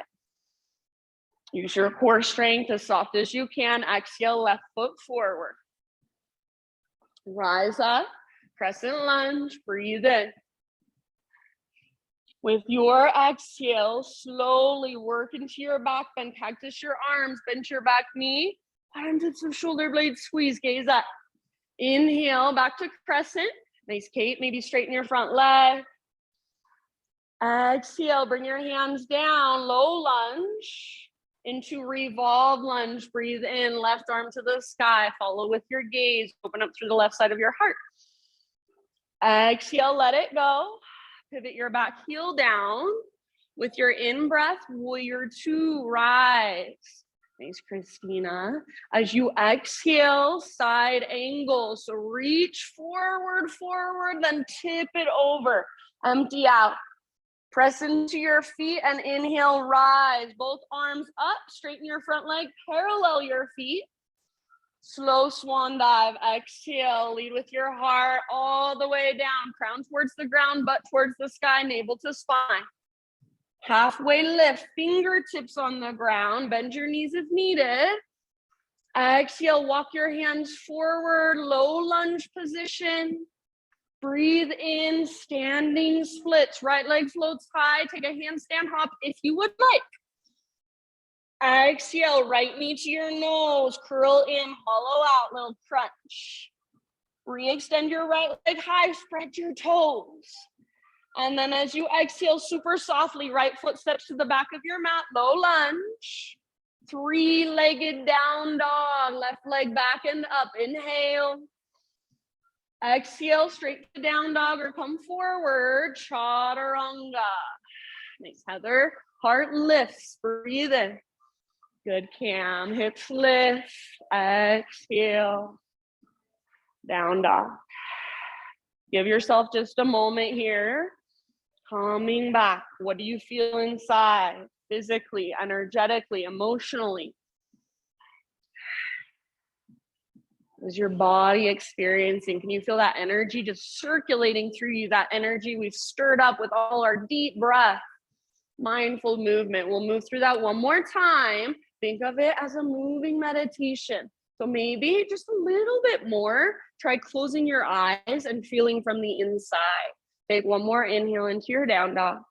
Use your core strength as soft as you can. Exhale, left foot forward. Rise up, crescent lunge, breathe in. With your exhale, slowly work into your back bend. Cactus your arms, bend your back knee. Bottom tips of shoulder blades, squeeze, gaze up. Inhale, back to crescent. Nice, Kate, maybe straighten your front leg. Exhale, bring your hands down, low lunge into revolve lunge. Breathe in, left arm to the sky. Follow with your gaze. Open up through the left side of your heart. Exhale, let it go. Pivot your back heel down. With your in-breath, warrior two, rise. Nice, Christina. As you exhale, side angle. So reach forward, then tip it over. Empty out. Press into your feet and inhale, rise. Both arms up, straighten your front leg, parallel your feet. Slow swan dive, exhale, lead with your heart all the way down. Crown towards the ground, butt towards the sky, navel to spine. Halfway lift, fingertips on the ground, bend your knees if needed. Exhale, walk your hands forward, low lunge position. Breathe in, standing splits. Right leg floats high. Take a handstand hop if you would like. Exhale, right knee to your nose. Curl in, hollow out, little crunch. Re-extend your right leg high. Spread your toes. And then as you exhale, super softly, right foot steps to the back of your mat. Low lunge. Three-legged down dog. Left leg back and up. Inhale. Exhale, straight to down dog or come forward, chaturanga. Nice, Heather. Heart lifts, breathe in. Good, Cam. Hips lift, exhale, down dog. Give yourself just a moment here. Coming back. What do you feel inside? Physically, energetically, emotionally? What is your body experiencing? Can you feel that energy just circulating through you? That energy we've stirred up with all our deep breath, mindful movement. We'll move through that one more time. Think of it as a moving meditation. So maybe just a little bit more. Try closing your eyes and feeling from the inside. Take one more inhale into your down dog.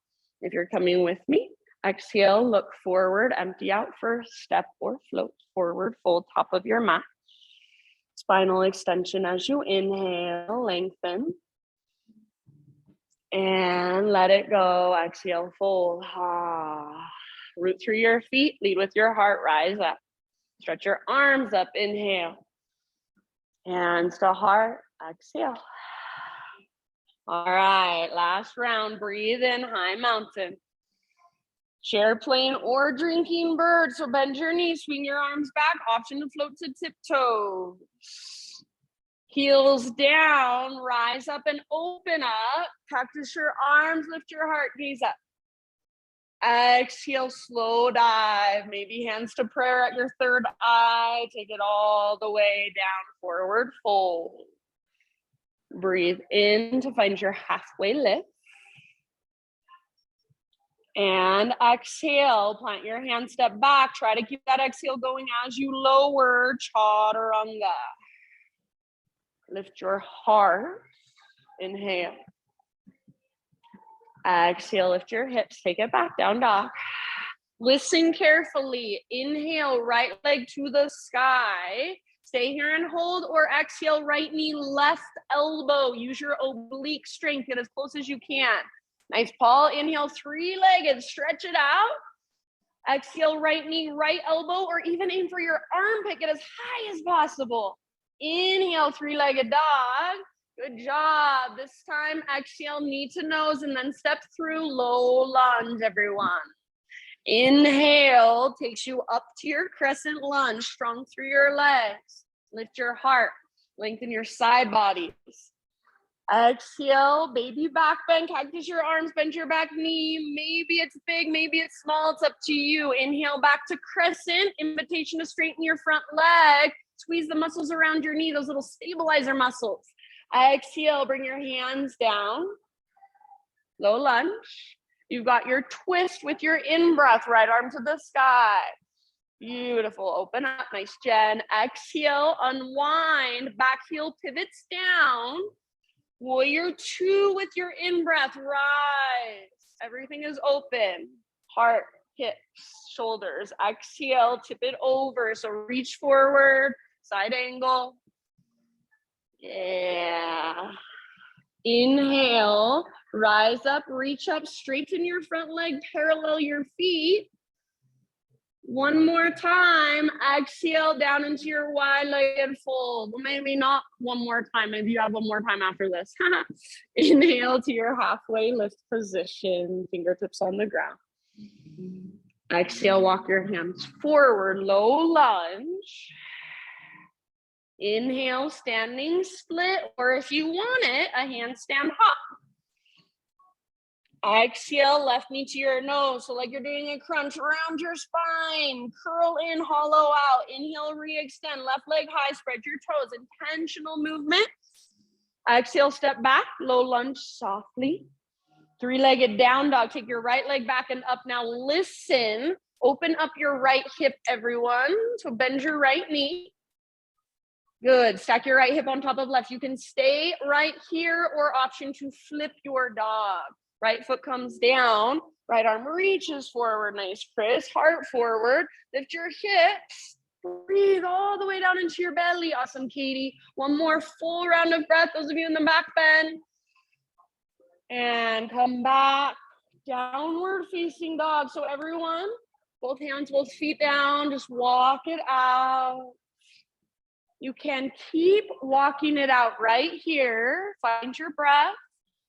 If you're coming with me, exhale, look forward, empty out first, step or float forward, fold top of your mat. Spinal extension as you inhale, lengthen. And let it go. Exhale, fold. Root through your feet, lead with your heart, rise up. Stretch your arms up, inhale. Hands to heart, exhale. All right, last round, breathe in, high mountain. Chair plane or drinking bird. So bend your knees, swing your arms back, option to float to tiptoes. Heels down, rise up and open up. Cactus your arms, lift your heart, gaze up. Exhale, slow dive. Maybe hands to prayer at your third eye. Take it all the way down, forward fold. Breathe in to find your halfway lift. And exhale, plant your hand, step back. Try to keep that exhale going as you lower, chaturanga. Lift your heart, inhale. Exhale, lift your hips, take it back, down dog. Listen carefully. Inhale, right leg to the sky. Stay here and hold, or exhale, right knee, left elbow. Use your oblique strength, get as close as you can. Nice, Paul. Inhale, three-legged, stretch it out. Exhale, right knee, right elbow, or even aim for your armpit, get as high as possible. Inhale, three-legged dog. Good job. This time, exhale, knee to nose, and then step through low lunge, everyone. Inhale takes you up to your crescent lunge, strong through your legs. Lift your heart, lengthen your side bodies. Exhale, baby back bend, cactus your arms, bend your back knee. Maybe it's big, maybe it's small, it's up to you. Inhale back to crescent, invitation to straighten your front leg. Squeeze the muscles around your knee, those little stabilizer muscles. Exhale, bring your hands down. Low lunge. You've got your twist with your in-breath, right arm to the sky. Beautiful, open up, nice Jen. Exhale, unwind, back heel pivots down. Warrior two with your in-breath, rise. Everything is open, heart, hips, shoulders. Exhale, tip it over, so reach forward, side angle. Yeah. Inhale, rise up, reach up, straighten your front leg, parallel your feet. One more time, exhale down into your wide-legged fold. Well, maybe not one more time, maybe you have one more time after this. Inhale to your halfway lift position, fingertips on the ground. Exhale, walk your hands forward, low lunge. Inhale, standing split, or if you want it, a handstand hop. Exhale, left knee to your nose, so like you're doing a crunch around your spine. Curl in, hollow out. Inhale, re-extend, left leg high, spread your toes. Intentional movement. Exhale, step back, low lunge softly. Three-legged down dog, take your right leg back and up. Now listen, open up your right hip, everyone. So bend your right knee. Good, stack your right hip on top of left. You can stay right here or option to flip your dog. Right foot comes down, right arm reaches forward, nice Chris, heart forward, lift your hips, breathe all the way down into your belly, awesome Katie. One more full round of breath, those of you in the back bend. And come back, downward facing dog. So everyone, both hands, both feet down, just walk it out. You can keep walking it out right here, find your breath.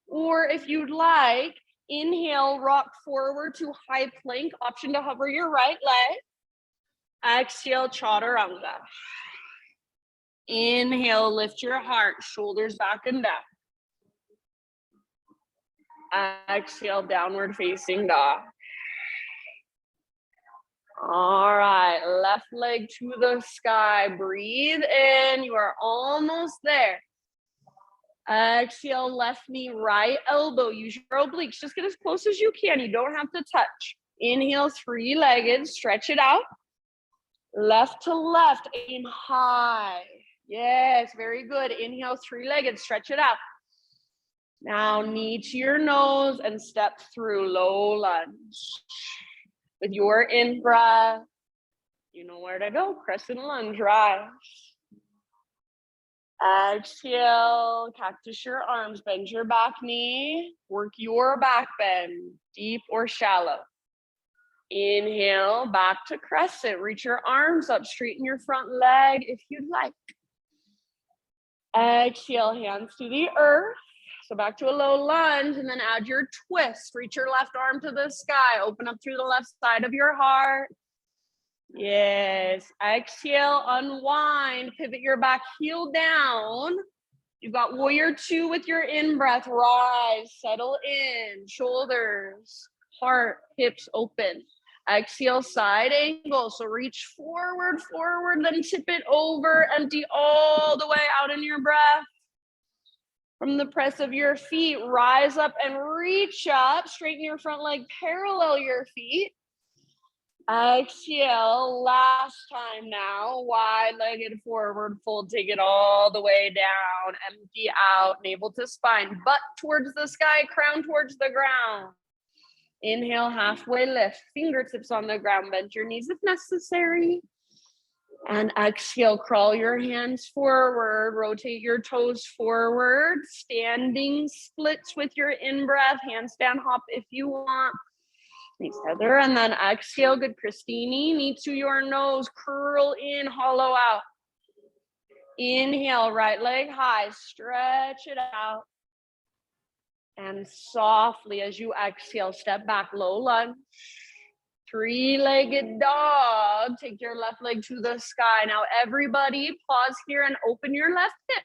Or if you'd like, inhale, rock forward to high plank, option to hover your right leg. Exhale, chaturanga. Inhale, lift your heart, shoulders back and down. Exhale, downward facing dog. All right, left leg to the sky. Breathe in, you are almost there. Exhale, left knee, right elbow. Use your obliques. Just get as close as you can. You don't have to touch. Inhale, three-legged. Stretch it out. Left to left. Aim high. Yes, very good. Inhale, three-legged. Stretch it out. Now, knee to your nose and step through low lunge. With your in-breath, you know where to go. Crescent lunge, rise. Exhale, cactus your arms, bend your back knee, work your back bend, deep or shallow. Inhale, back to crescent, reach your arms up, straighten your front leg if you'd like. Exhale, hands to the earth. So back to a low lunge and then add your twist. Reach your left arm to the sky, open up through the left side of your heart. Yes, exhale, unwind, pivot your back heel down. You've got warrior two with your in-breath, rise, settle in, shoulders, heart, hips open. Exhale, side angle, so reach forward, then tip it over, empty all the way out in your breath. From the press of your feet, rise up and reach up, straighten your front leg, parallel your feet. Exhale, last time now, wide-legged forward fold, take it all the way down, empty out, navel to spine, butt towards the sky, crown towards the ground. Inhale, halfway lift, fingertips on the ground, bend your knees if necessary. And exhale, crawl your hands forward, rotate your toes forward, standing splits with your in-breath, handstand hop if you want. Thanks, Heather. And then exhale, good Christine, knee to your nose, curl in, hollow out. Inhale, right leg high, stretch it out. And softly, as you exhale, step back, low lunge. Three-legged dog. Take your left leg to the sky. Now, everybody, pause here and open your left hip.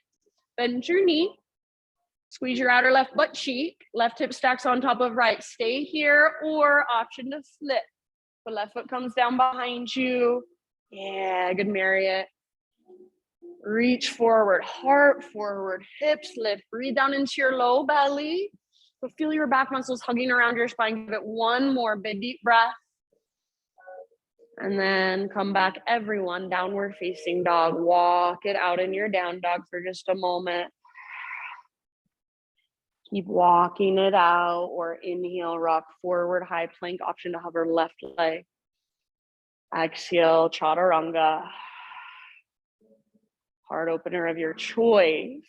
Bend your knee. Squeeze your outer left butt cheek. Left hip stacks on top of right. Stay here, or option to flip. The left foot comes down behind you. Yeah, good, Marriott. Reach forward, heart forward, hips lift. Breathe down into your low belly. So feel your back muscles hugging around your spine. Give it one more big deep breath. And then come back, everyone, downward facing dog. Walk it out in your down dog for just a moment. Keep walking it out, or inhale, rock forward, high plank, option to hover left leg. Exhale, chaturanga. Heart opener of your choice.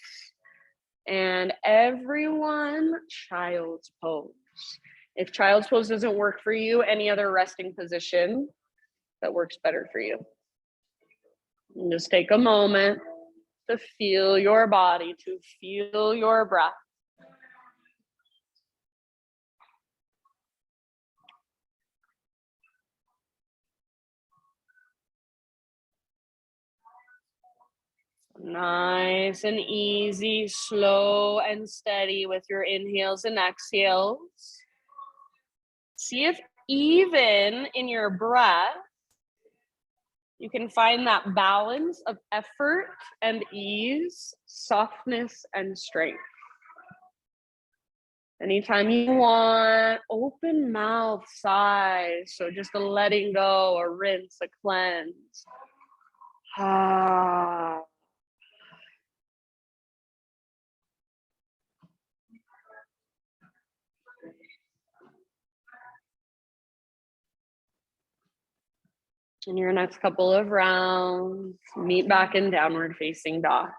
And everyone, child's pose. If child's pose doesn't work for you, any other resting position that works better for you. And just take a moment to feel your body, to feel your breath. Nice and easy, slow and steady with your inhales and exhales. See if even in your breath, you can find that balance of effort and ease, softness and strength. Anytime you want, open mouth, sigh. So just a letting go, a rinse, a cleanse. Ah. In your next couple of rounds, meet back in downward facing dog.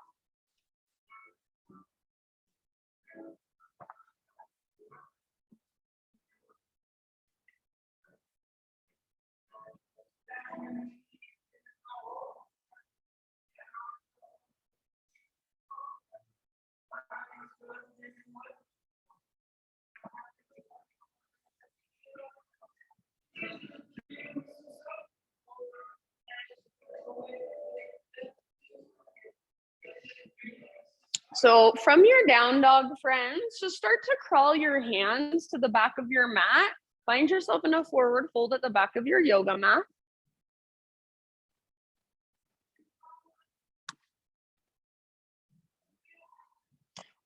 So from your down dog, friends, just start to crawl your hands to the back of your mat. Find yourself in a forward fold at the back of your yoga mat.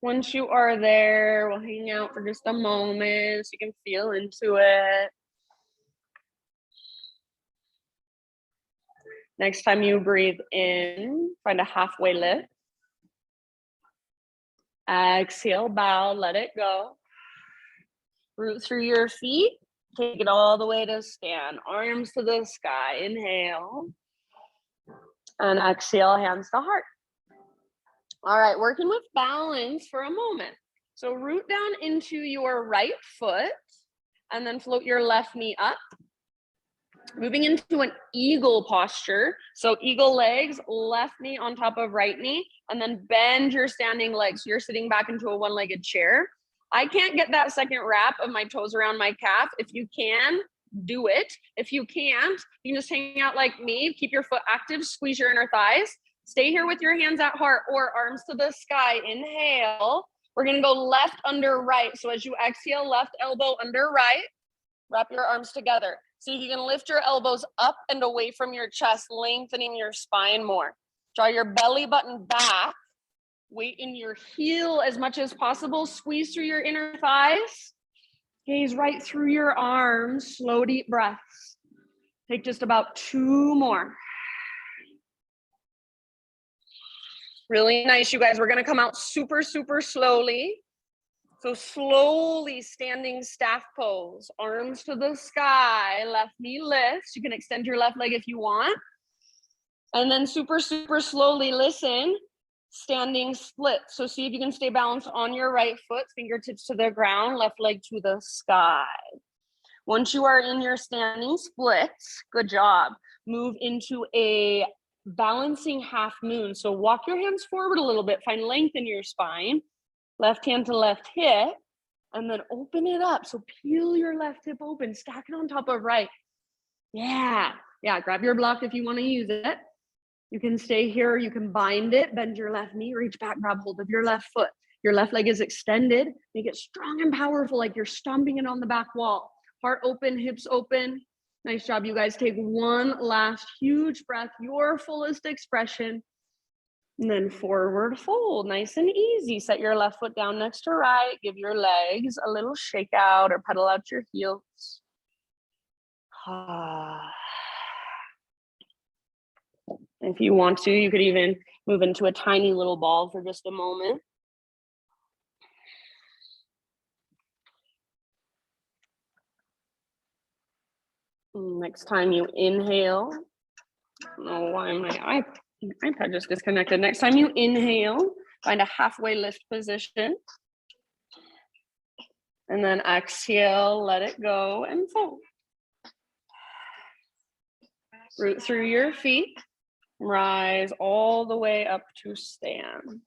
Once you are there, we'll hang out for just a moment so you can feel into it. Next time you breathe in, find a halfway lift. Exhale, bow, let it go. Root through your feet. Take it all the way to stand. Arms to the sky. Inhale. And exhale, hands to heart. All right, working with balance for a moment. So root down into your right foot and then float your left knee up. Moving into an eagle posture. So eagle legs, left knee on top of right knee, and then bend your standing legs. So you're sitting back into a one-legged chair. I can't get that second wrap of my toes around my calf. If you can, do it. If you can't, you can just hang out like me. Keep your foot active, squeeze your inner thighs. Stay here with your hands at heart or arms to the sky. Inhale. We're going to go left under right. So as you exhale, left elbow under right. Wrap your arms together. So you can lift your elbows up and away from your chest, lengthening your spine more. Draw your belly button back. Weight in your heel as much as possible. Squeeze through your inner thighs. Gaze right through your arms. Slow, deep breaths. Take just about 2 more. Really nice, you guys. We're going to come out super, super slowly. So slowly standing staff pose. Arms to the sky. Left knee lifts. You can extend your left leg if you want. And then super, super slowly, listen. Standing split. So see if you can stay balanced on your right foot, fingertips to the ground, left leg to the sky. Once you are in your standing splits, good job. Move into a balancing half moon. So walk your hands forward a little bit, find length in your spine, left hand to left hip, and then open it up. So peel your left hip open, stack it on top of right. Yeah, grab your block if you want to use it. You can stay here, you can bind it, bend your left knee, reach back, grab hold of your left foot. Your left leg is extended, make it strong and powerful like you're stomping it on the back wall. Heart open, hips open. Nice job, you guys. Take one last huge breath, your fullest expression. And then forward fold, nice and easy. Set your left foot down next to right. Give your legs a little shake out or pedal out your heels. If you want to, you could even move into a tiny little ball for just a moment. Next time you inhale, oh, why am my iPad just disconnected? Next time you inhale, find a halfway lift position. And then exhale, let it go and fold. Root through your feet, rise all the way up to stand.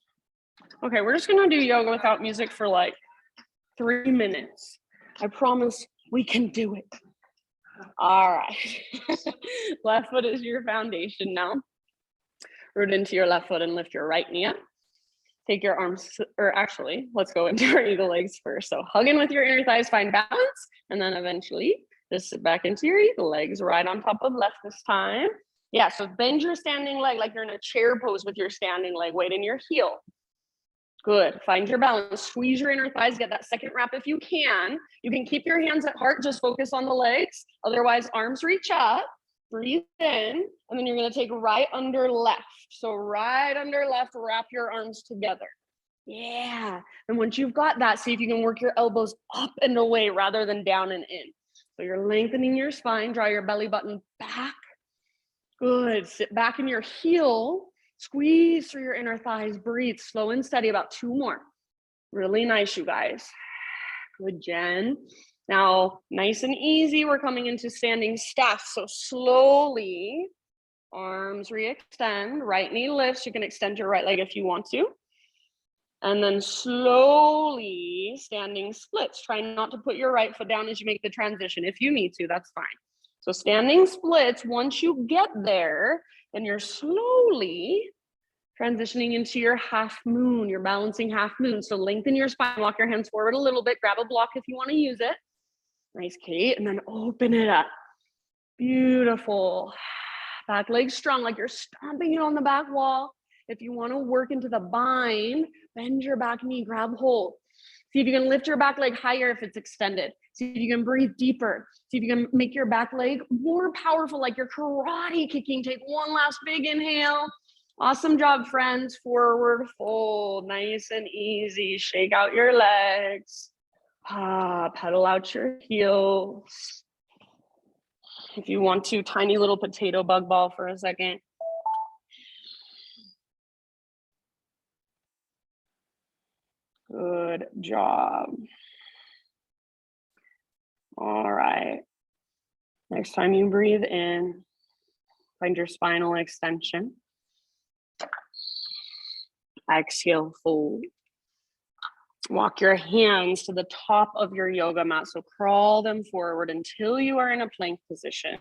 Okay, we're just gonna do yoga without music for like 3 minutes. I promise we can do it. All right. Left foot is your foundation now. Root into your left foot and lift your right knee up. Take your arms, or actually, let's go into our eagle legs first. So hug in with your inner thighs, find balance, and then eventually just sit back into your eagle legs, right on top of left this time. Yeah, so bend your standing leg like you're in a chair pose with your standing leg, weight in your heel. Good, find your balance, squeeze your inner thighs, get that second wrap if you can. You can keep your hands at heart, just focus on the legs. Otherwise, arms reach up, breathe in, and then you're gonna take right under left. So right under left, wrap your arms together. Yeah, and once you've got that, see if you can work your elbows up and away rather than down and in. So you're lengthening your spine, draw your belly button back. Good, sit back in your heel, squeeze through your inner thighs, breathe, slow and steady, about 2 more. Really nice, you guys. Good, Jen. Now, nice and easy, we're coming into standing staff. So slowly, arms re-extend, right knee lifts. You can extend your right leg if you want to. And then slowly, standing splits. Try not to put your right foot down as you make the transition. If you need to, that's fine. So standing splits, once you get there, then you're slowly transitioning into your half moon, your balancing half moon. So lengthen your spine, walk your hands forward a little bit, grab a block if you want to use it. Nice, Kate, and then open it up. Beautiful. Back leg strong, like you're stomping it on the back wall. If you want to work into the bind, bend your back knee, grab hold. See if you can lift your back leg higher if it's extended. See if you can breathe deeper. See if you can make your back leg more powerful, like you're karate kicking. Take one last big inhale. Awesome job, friends. Forward fold, nice and easy. Shake out your legs. Pedal out your heels. If you want to, tiny little potato bug ball for a second. Good job. All right. Next time you breathe in, find your spinal extension. Exhale, fold. Walk your hands to the top of your yoga mat. So crawl them forward until you are in a plank position.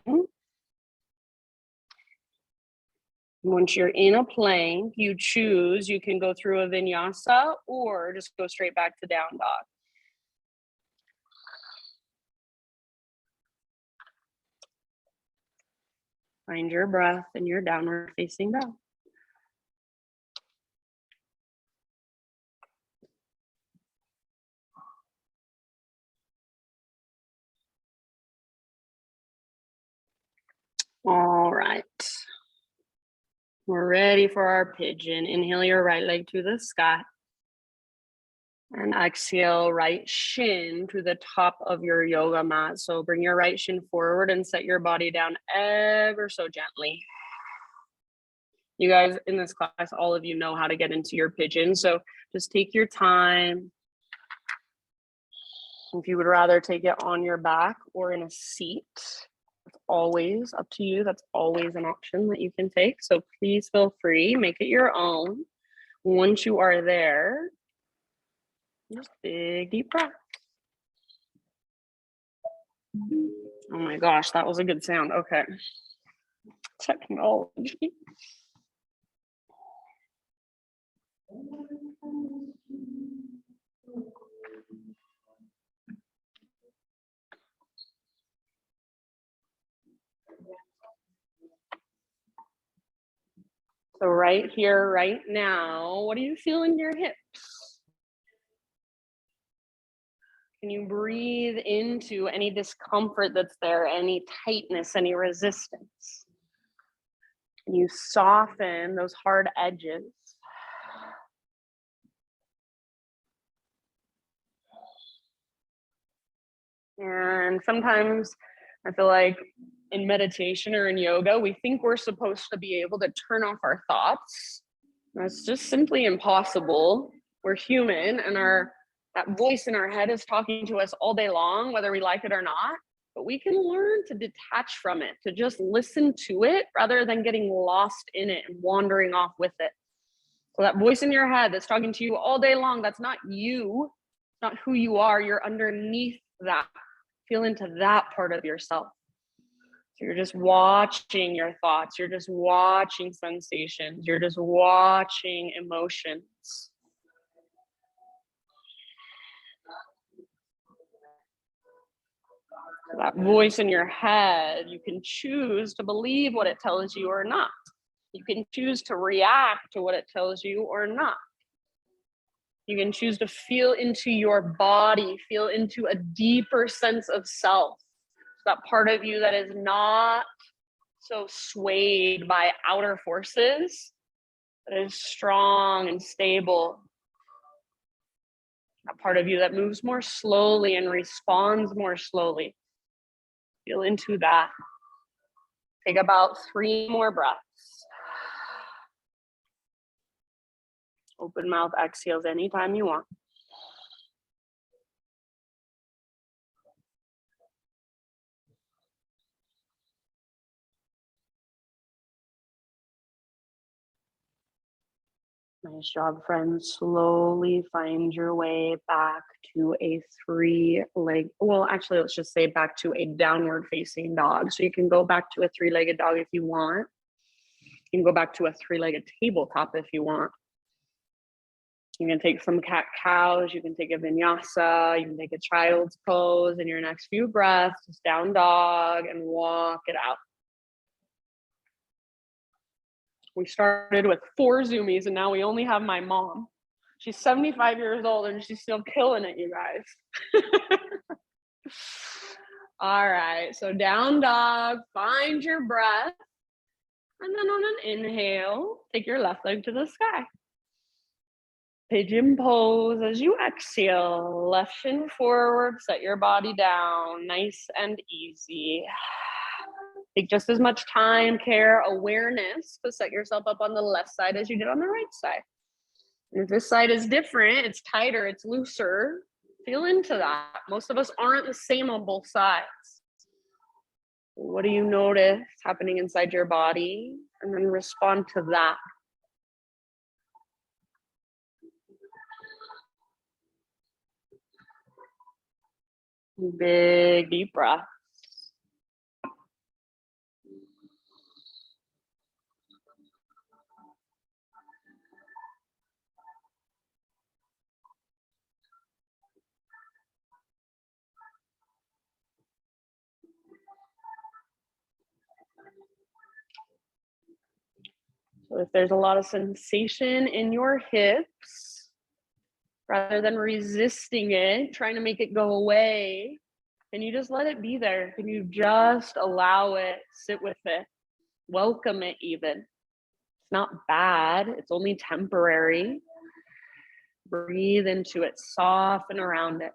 Once you're in a plank, you choose, you can go through a vinyasa or just go straight back to down dog. Find your breath in your downward facing dog. All right. We're ready for our pigeon. Inhale your right leg to the sky. And exhale, right shin to the top of your yoga mat. So bring your right shin forward and set your body down ever so gently. You guys in this class, all of you know how to get into your pigeon. So just take your time. If you would rather take it on your back or in a seat, it's always up to you. That's always an option that you can take. So please feel free, make it your own. Once you are there, just big deep breath. Oh my gosh, that was a good sound. Okay. Technology. So right here, right now, what do you feel in your hips? Can you breathe into any discomfort that's there, any tightness, any resistance? Can you soften those hard edges? And sometimes I feel like in meditation or in yoga, we think we're supposed to be able to turn off our thoughts. That's just simply impossible. We're human, and that voice in our head is talking to us all day long, whether we like it or not. But we can learn to detach from it, to just listen to it rather than getting lost in it and wandering off with it. So that voice in your head that's talking to you all day long, that's not you, not who you are. You're underneath that. Feel into that part of yourself. So you're just watching your thoughts. You're just watching sensations. You're just watching emotions. That voice in your head, you can choose to believe what it tells you or not. You can choose to react to what it tells you or not. You can choose to feel into your body, feel into a deeper sense of self. That part of you that is not so swayed by outer forces, that is strong and stable. That part of you that moves more slowly and responds more slowly. Feel into that. Take about 3 more breaths. Open mouth exhales anytime you want. Nice job, friends. Slowly find your way back to a 3-leg, well, actually, let's just say back to a downward facing dog. So you can go back to a 3-legged dog if you want. You can go back to a 3-legged tabletop if you want. You can take some cat-cows, you can take a vinyasa, you can take a child's pose in your next few breaths, just down dog and walk it out. We started with 4 zoomies and now we only have my mom. She's 75 years old and she's still killing it, you guys. All right, so down dog, find your breath. And then on an inhale, take your left leg to the sky. Pigeon pose as you exhale, left shin forward, set your body down, nice and easy. Take just as much time, care, awareness to set yourself up on the left side as you did on the right side. And if this side is different, it's tighter, it's looser, feel into that. Most of us aren't the same on both sides. What do you notice happening inside your body? And then respond to that. Big deep breath. So if there's a lot of sensation in your hips, rather than resisting it, trying to make it go away, can you just let it be there? Can you just allow it, sit with it, welcome it even? It's not bad, it's only temporary. Breathe into it, soften around it.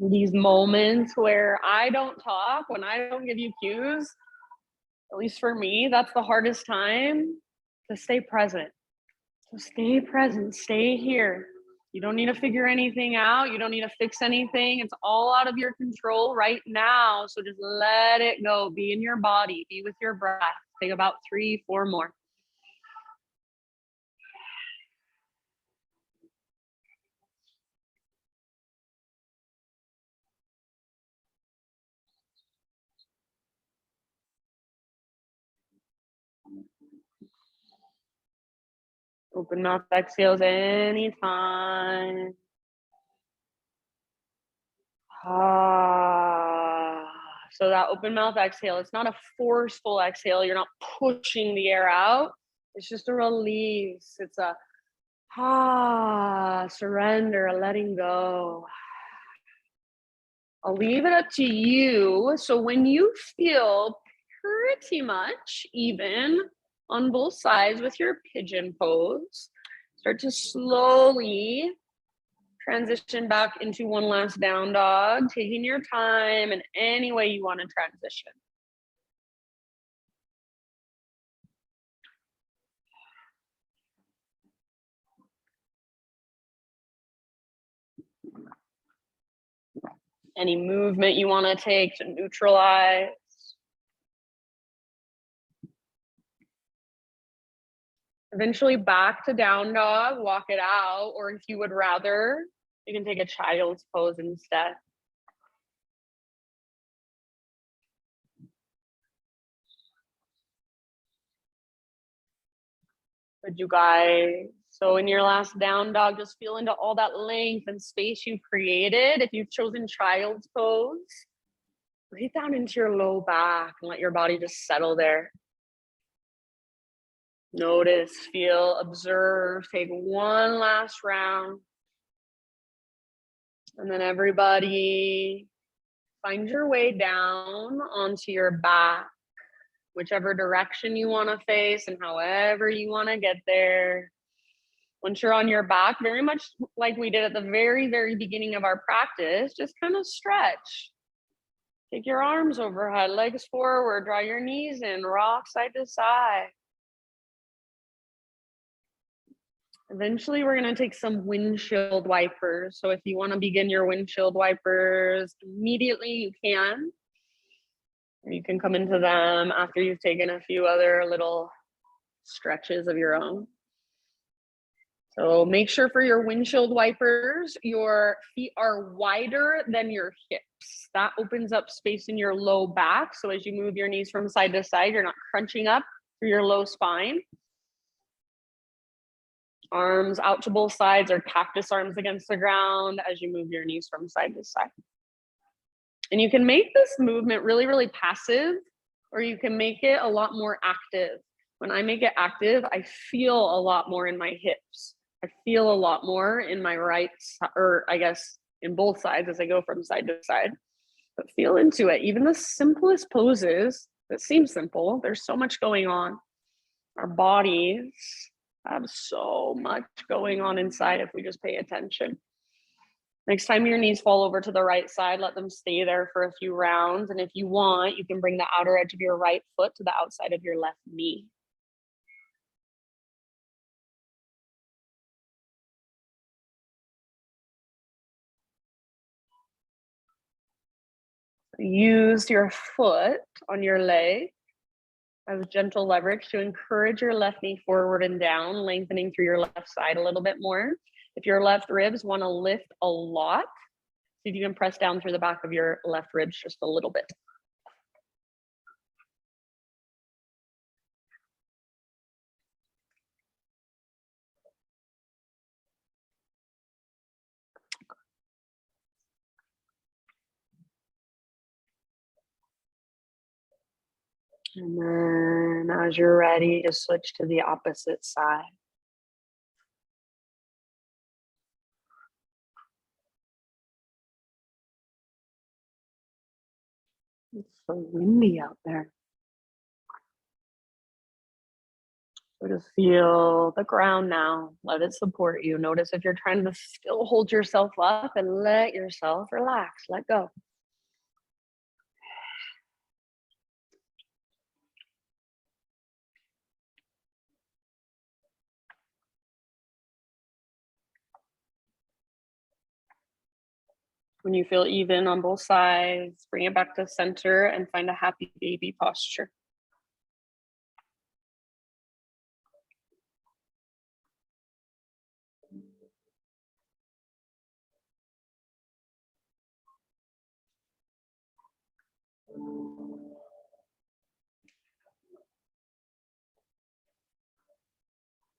These moments where I don't talk, when I don't give you cues, at least for me, that's the hardest time, to stay present. So stay present, stay here. You don't need to figure anything out. You don't need to fix anything. It's all out of your control right now. So just let it go. Be in your body, be with your breath. Take about 3, 4 more. Open mouth exhales anytime. So that open mouth exhale, it's not a forceful exhale. You're not pushing the air out. It's just a release. It's a surrender, a letting go. I'll leave it up to you. So when you feel pretty much even on both sides with your pigeon pose, start to slowly transition back into one last down dog, taking your time in any way you want to transition. Any movement you want to take to neutralize. Eventually back to down dog, walk it out, or if you would rather, you can take a child's pose instead. Good, you guys. So in your last down dog, just feel into all that length and space you created. If you've chosen child's pose, breathe down into your low back and let your body just settle there. Notice, feel, observe, take one last round. And then everybody find your way down onto your back, whichever direction you want to face and however you want to get there. Once you're on your back, very much like we did at the very, very beginning of our practice, just kind of stretch. Take your arms overhead, legs forward, draw your knees in, rock side to side. Eventually, we're going to take some windshield wipers. So if you want to begin your windshield wipers immediately, you can. Or you can come into them after you've taken a few other little stretches of your own. So make sure for your windshield wipers, your feet are wider than your hips. That opens up space in your low back. So as you move your knees from side to side, you're not crunching up through your low spine. Arms out to both sides or cactus arms against the ground as you move your knees from side to side. And you can make this movement really, really passive, or you can make it a lot more active. When I make it active, I feel a lot more in my hips. I feel a lot more in my right, or I guess in both sides as I go from side to side. But feel into it. Even the simplest poses that seem simple, there's so much going on. Our bodies have so much going on inside if we just pay attention. Next time your knees fall over to the right side, let them stay there for a few rounds. And if you want, you can bring the outer edge of your right foot to the outside of your left knee. Use your foot on your leg as gentle leverage to encourage your left knee forward and down, lengthening through your left side a little bit more. If your left ribs want to lift a lot, see if you can press down through the back of your left ribs just a little bit. And then as you're ready, just switch to the opposite side. It's so windy out there. So just feel the ground now. Let it support you. Notice if you're trying to still hold yourself up, and let yourself relax, let go. When you feel even on both sides, bring it back to center and find a happy baby posture.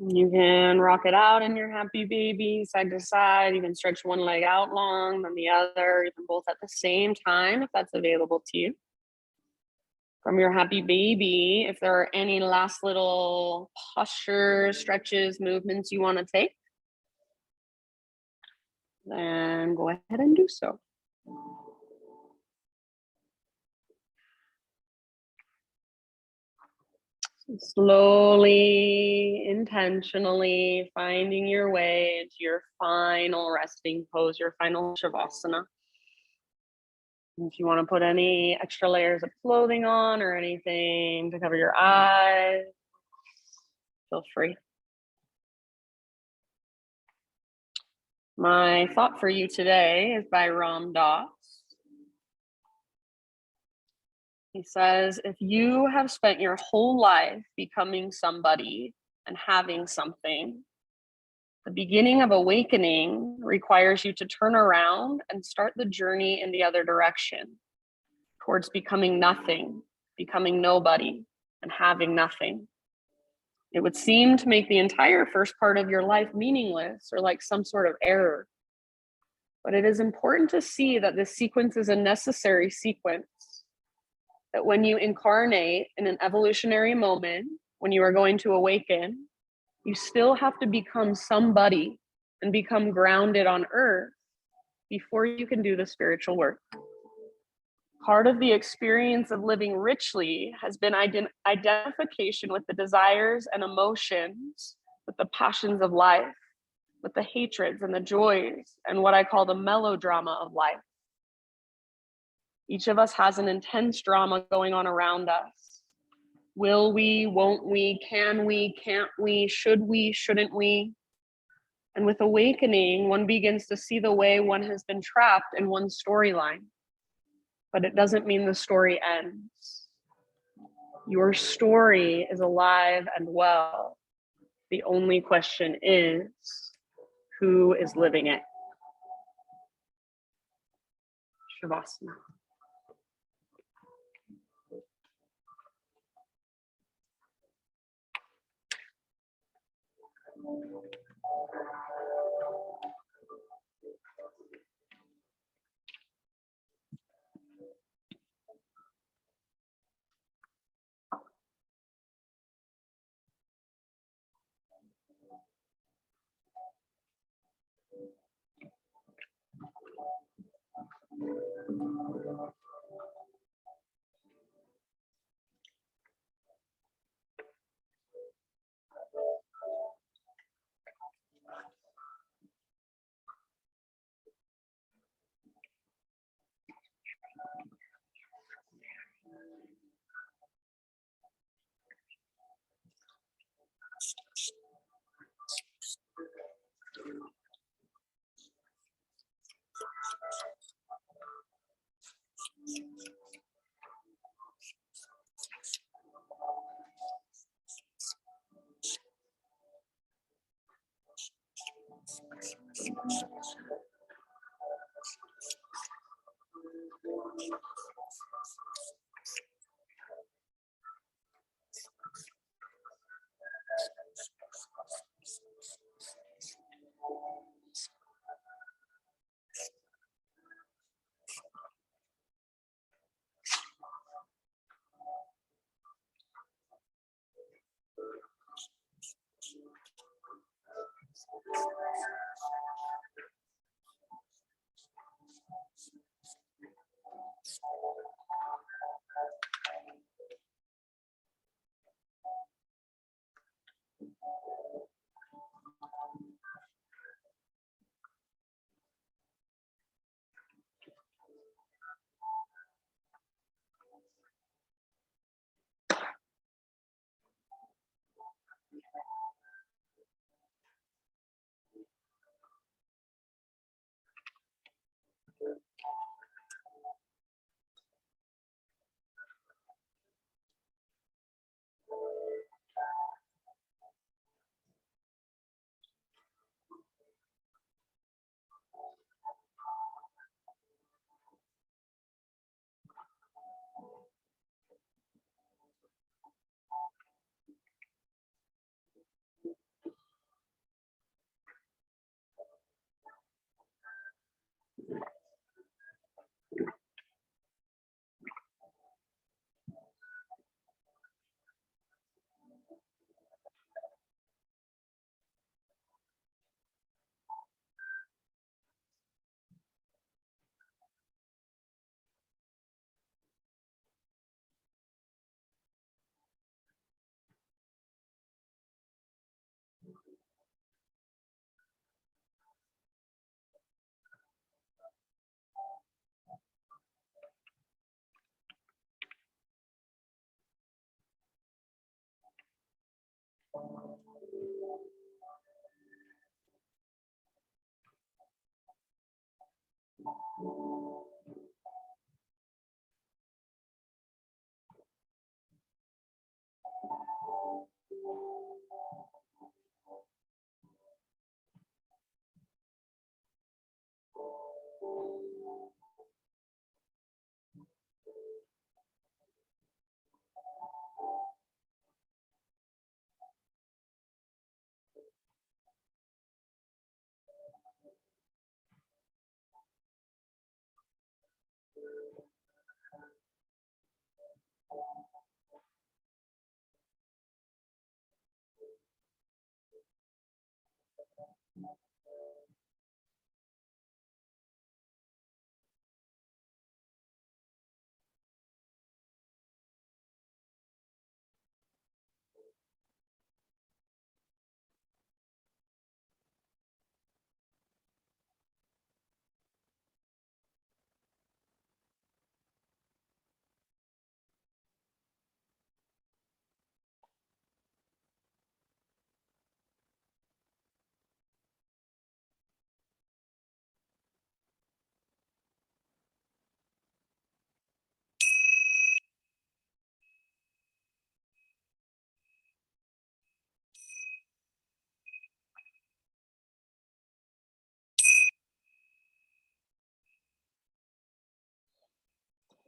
You can rock it out in your happy baby, side to side. You can stretch one leg out long, then the other, even both at the same time, if that's available to you. From your happy baby, if there are any last little postures, stretches, movements you want to take, then go ahead and do so. Slowly, intentionally finding your way into your final resting pose, your final Shavasana. If you want to put any extra layers of clothing on or anything to cover your eyes, feel free. My thought for you today is by Ram Dass. He says, if you have spent your whole life becoming somebody and having something, the beginning of awakening requires you to turn around and start the journey in the other direction, towards becoming nothing, becoming nobody, and having nothing. It would seem to make the entire first part of your life meaningless or like some sort of error. But it is important to see that this sequence is a necessary sequence. That when you incarnate in an evolutionary moment, when you are going to awaken, you still have to become somebody and become grounded on earth before you can do the spiritual work. Part of the experience of living richly has been identification with the desires and emotions, with the passions of life, with the hatreds and the joys, and what I call the melodrama of life. Each of us has an intense drama going on around us. Will we, won't we, can we, can't we, should we, shouldn't we? And with awakening, one begins to see the way one has been trapped in one storyline. But it doesn't mean the story ends. Your story is alive and well. The only question is, who is living it? Shavasana.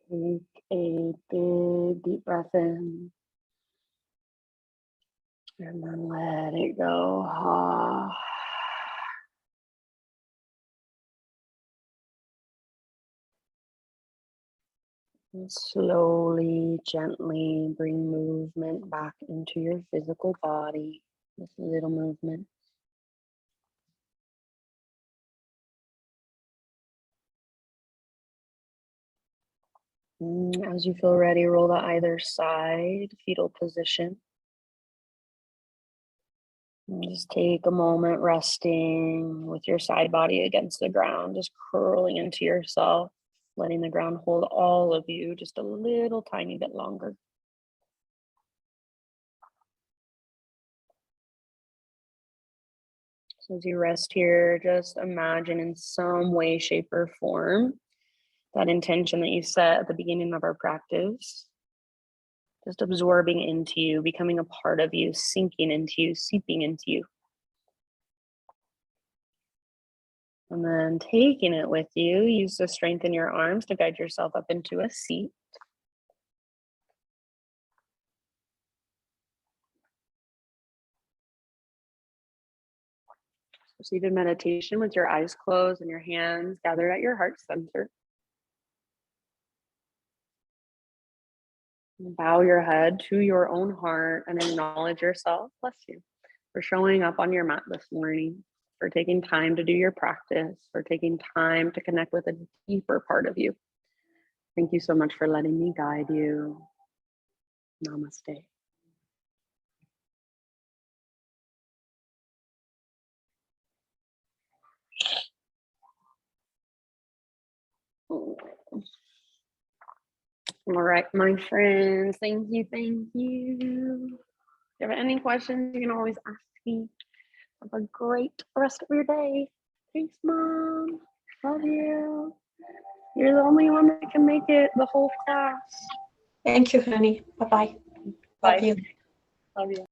Take a big deep breath in and then let it go. And slowly, gently bring movement back into your physical body. This little movement. As you feel ready, roll to either side, fetal position. And just take a moment resting with your side body against the ground, just curling into yourself, letting the ground hold all of you just a little tiny bit longer. So as you rest here, just imagine in some way, shape, or form that intention that you set at the beginning of our practice, just absorbing into you, becoming a part of you, sinking into you, seeping into you. And then taking it with you, use the strength in your arms to guide yourself up into a seat. So seated meditation with your eyes closed and your hands gathered at your heart center. Bow your head to your own heart and acknowledge yourself, bless you, for showing up on your mat this morning, for taking time to do your practice, for taking time to connect with a deeper part of you. Thank you so much for letting me guide you. Namaste. All right, my friends, thank you, thank you. If you have any questions, you can always ask me. Have a great rest of your day. Thanks, Mom. Love you. You're the only one that can make it the whole class. Thank you, honey. Bye-bye. Bye. Love you. Love you.